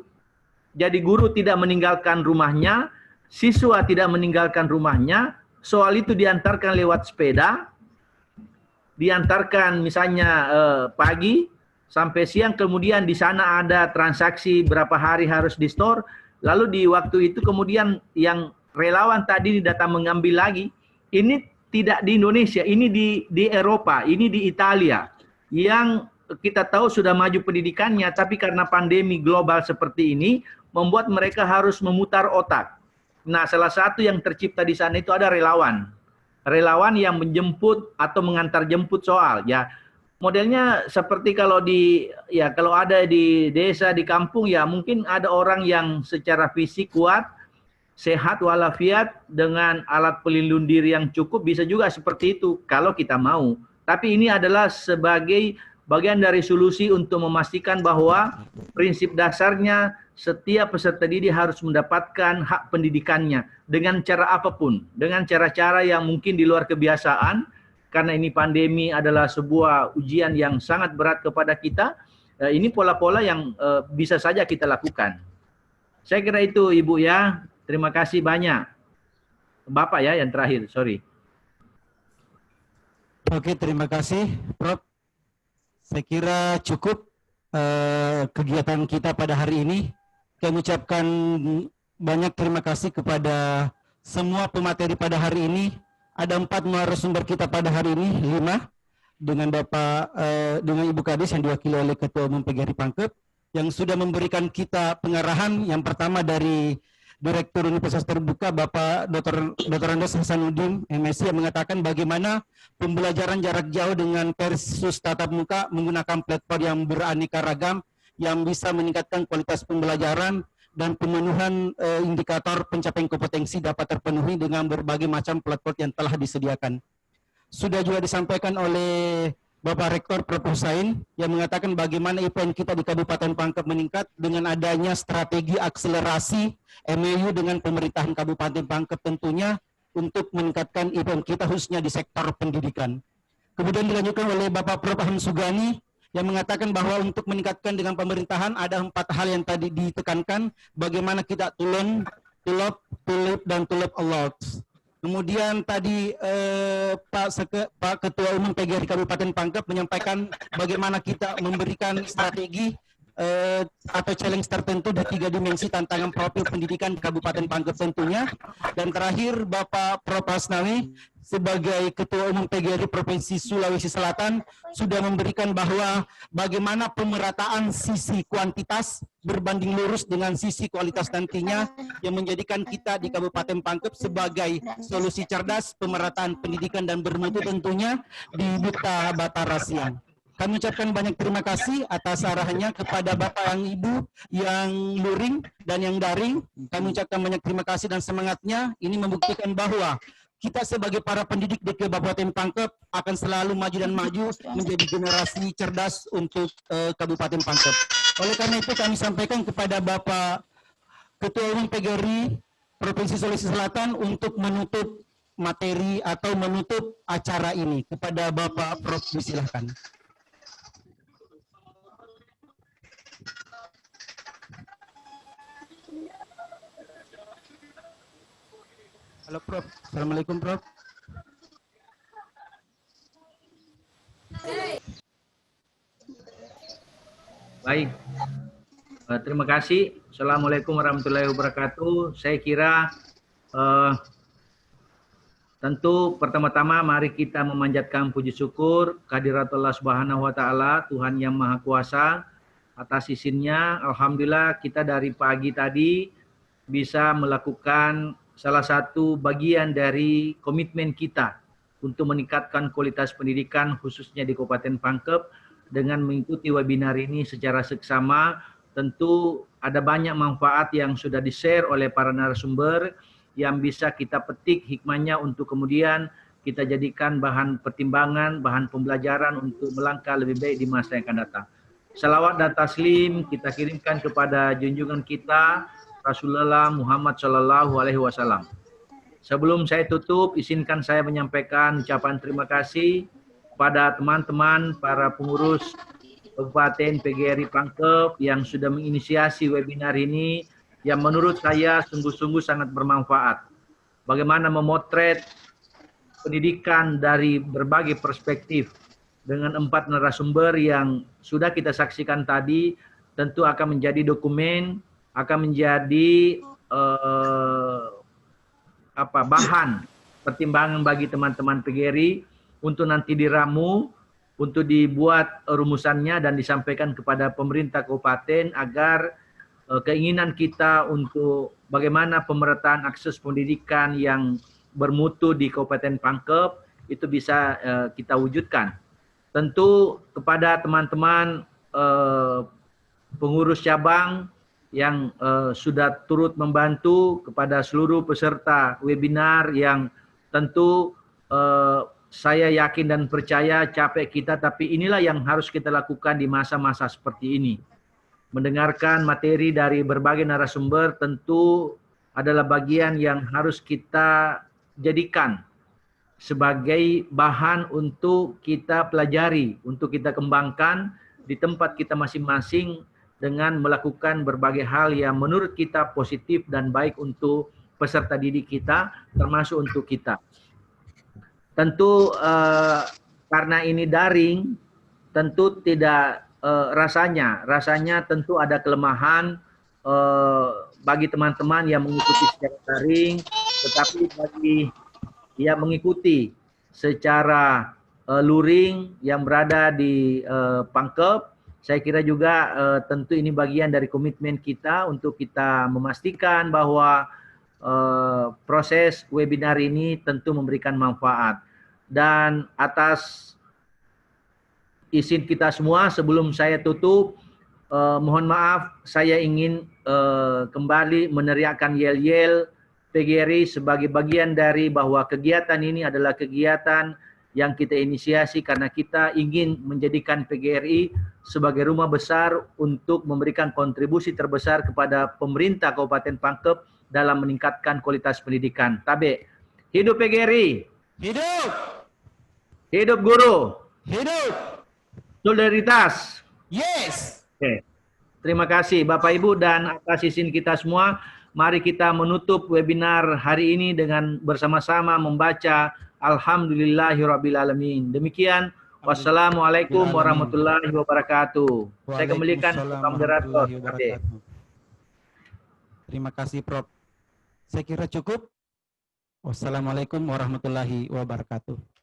Jadi guru tidak meninggalkan rumahnya, siswa tidak meninggalkan rumahnya, soal itu diantarkan lewat sepeda, diantarkan misalnya pagi sampai siang, kemudian di sana ada transaksi berapa hari harus di store, lalu di waktu itu kemudian yang relawan tadi datang mengambil lagi. Ini tidak di Indonesia, ini di Eropa, ini di Italia, yang kita tahu sudah maju pendidikannya, tapi karena pandemi global seperti ini, membuat mereka harus memutar otak. Nah, salah satu yang tercipta di sana itu ada relawan. Relawan yang menjemput atau mengantar jemput soal. Ya, modelnya seperti kalau kalau ada di desa, di kampung, ya mungkin ada orang yang secara fisik kuat, sehat walafiat, dengan alat pelindung diri yang cukup, bisa juga seperti itu kalau kita mau. Tapi ini adalah sebagai bagian dari solusi untuk memastikan bahwa prinsip dasarnya setiap peserta didik harus mendapatkan hak pendidikannya dengan cara apapun, dengan cara-cara yang mungkin di luar kebiasaan, karena ini pandemi adalah sebuah ujian yang sangat berat kepada kita. Ini pola-pola yang bisa saja kita lakukan. Saya kira itu, Ibu ya. Terima kasih banyak. Bapak ya yang terakhir, sorry. Oke, terima kasih, Prof. Saya kira cukup kegiatan kita pada hari ini. Kami ucapkan banyak terima kasih kepada semua pemateri pada hari ini. Ada 4 narasumber kita pada hari ini, 5 dengan dengan Ibu Kadis yang diwakili oleh Ketua Umum PGRI Pangkep yang sudah memberikan kita pengarahan. Yang pertama dari Direktur Universitas Terbuka Bapak Dr. Andes Hasanuddin MSc, yang mengatakan bagaimana pembelajaran jarak jauh dengan versus tatap muka menggunakan platform yang beraneka ragam yang bisa meningkatkan kualitas pembelajaran dan pemenuhan indikator pencapaian kompetensi dapat terpenuhi dengan berbagai macam platform yang telah disediakan. Sudah juga disampaikan oleh Bapak Rektor Prof. Husain yang mengatakan bagaimana event kita di Kabupaten Pangkep meningkat dengan adanya strategi akselerasi MOU dengan pemerintahan Kabupaten Pangkep tentunya untuk meningkatkan event kita khususnya di sektor pendidikan. Kemudian dilanjutkan oleh Bapak Prof. Ahmad Sugani yang mengatakan bahwa untuk meningkatkan dengan pemerintahan ada 4 hal yang tadi ditekankan, bagaimana kita tulip, dan tulip awards. Kemudian tadi Pak Ketua Umum PGRI Kabupaten Pangkep menyampaikan bagaimana kita memberikan strategi atau challenge tertentu di 3 dimensi tantangan profil pendidikan Kabupaten Pangkep tentunya. Dan terakhir Bapak Prof. Hasnawi sebagai Ketua Umum PGRI Provinsi Sulawesi Selatan sudah memberikan bahwa bagaimana pemerataan sisi kuantitas berbanding lurus dengan sisi kualitas nantinya yang menjadikan kita di Kabupaten Pangkep sebagai solusi cerdas pemerataan pendidikan dan bermutu tentunya di Buta Batara Siang. Kami ucapkan banyak terima kasih atas arahannya kepada Bapak yang Ibu yang luring dan yang daring. Kami ucapkan banyak terima kasih dan semangatnya. Ini membuktikan bahwa kita sebagai para pendidik di Kabupaten Pangkep akan selalu maju dan maju menjadi generasi cerdas untuk Kabupaten Pangkep. Oleh karena itu kami sampaikan kepada Bapak Ketua Umum PGRI Provinsi Sulawesi Selatan untuk menutup materi atau menutup acara ini. Kepada Bapak Prof, silakan. Halo Prof, Assalamualaikum Prof. Baik, terima kasih. Assalamualaikum warahmatullahi wabarakatuh. Saya kira tentu pertama-tama mari kita memanjatkan puji syukur kehadirat Allah Subhanahu wa taala, Tuhan yang Maha Kuasa, atas izinnya. Alhamdulillah kita dari pagi tadi bisa melakukan salah satu bagian dari komitmen kita untuk meningkatkan kualitas pendidikan khususnya di Kabupaten Pangkep dengan mengikuti webinar ini secara seksama. Tentu ada banyak manfaat yang sudah di-share oleh para narasumber yang bisa kita petik hikmahnya untuk kemudian kita jadikan bahan pertimbangan, bahan pembelajaran untuk melangkah lebih baik di masa yang akan datang. Salawat dan taslim kita kirimkan kepada junjungan kita Rasulullah Muhammad Sallallahu Alaihi Wasallam. Sebelum saya tutup, izinkan saya menyampaikan ucapan terima kasih pada teman-teman para pengurus Kabupaten PGRI Pangkep yang sudah menginisiasi webinar ini yang menurut saya sungguh-sungguh sangat bermanfaat. Bagaimana memotret pendidikan dari berbagai perspektif dengan 4 narasumber yang sudah kita saksikan tadi, tentu akan menjadi dokumen, akan menjadi bahan pertimbangan bagi teman-teman PGRI untuk nanti diramu, untuk dibuat rumusannya dan disampaikan kepada pemerintah kabupaten agar keinginan kita untuk bagaimana pemerataan akses pendidikan yang bermutu di Kabupaten Pangkep itu bisa kita wujudkan. Tentu kepada teman-teman pengurus cabang yang sudah turut membantu, kepada seluruh peserta webinar yang tentu saya yakin dan percaya capek kita, tapi inilah yang harus kita lakukan di masa-masa seperti ini. Mendengarkan materi dari berbagai narasumber tentu adalah bagian yang harus kita jadikan sebagai bahan untuk kita pelajari, untuk kita kembangkan di tempat kita masing-masing dengan melakukan berbagai hal yang menurut kita positif dan baik untuk peserta didik kita, termasuk untuk kita. Tentu karena ini daring, tentu tidak rasanya tentu ada kelemahan bagi teman-teman yang mengikuti secara daring, tetapi bagi yang mengikuti secara luring yang berada di Pangkep, saya kira juga tentu ini bagian dari komitmen kita untuk kita memastikan bahwa proses webinar ini tentu memberikan manfaat. Dan atas izin kita semua, sebelum saya tutup, mohon maaf, saya ingin kembali meneriakkan yel-yel PGRI sebagai bagian dari bahwa kegiatan ini adalah kegiatan yang kita inisiasi karena kita ingin menjadikan PGRI sebagai rumah besar untuk memberikan kontribusi terbesar kepada pemerintah Kabupaten Pangkep dalam meningkatkan kualitas pendidikan. Tabe, hidup PGRI! Hidup! Hidup guru! Hidup! Solidaritas! Yes! Oke. Terima kasih Bapak Ibu, dan atas izin kita semua, mari kita menutup webinar hari ini dengan bersama-sama membaca Alhamdulillahirrabbilalamin. Demikian, wassalamualaikum warahmatullahi wabarakatuh. Saya kembalikan ke moderator. Terima kasih Prof. Saya kira cukup. Wassalamualaikum warahmatullahi wabarakatuh.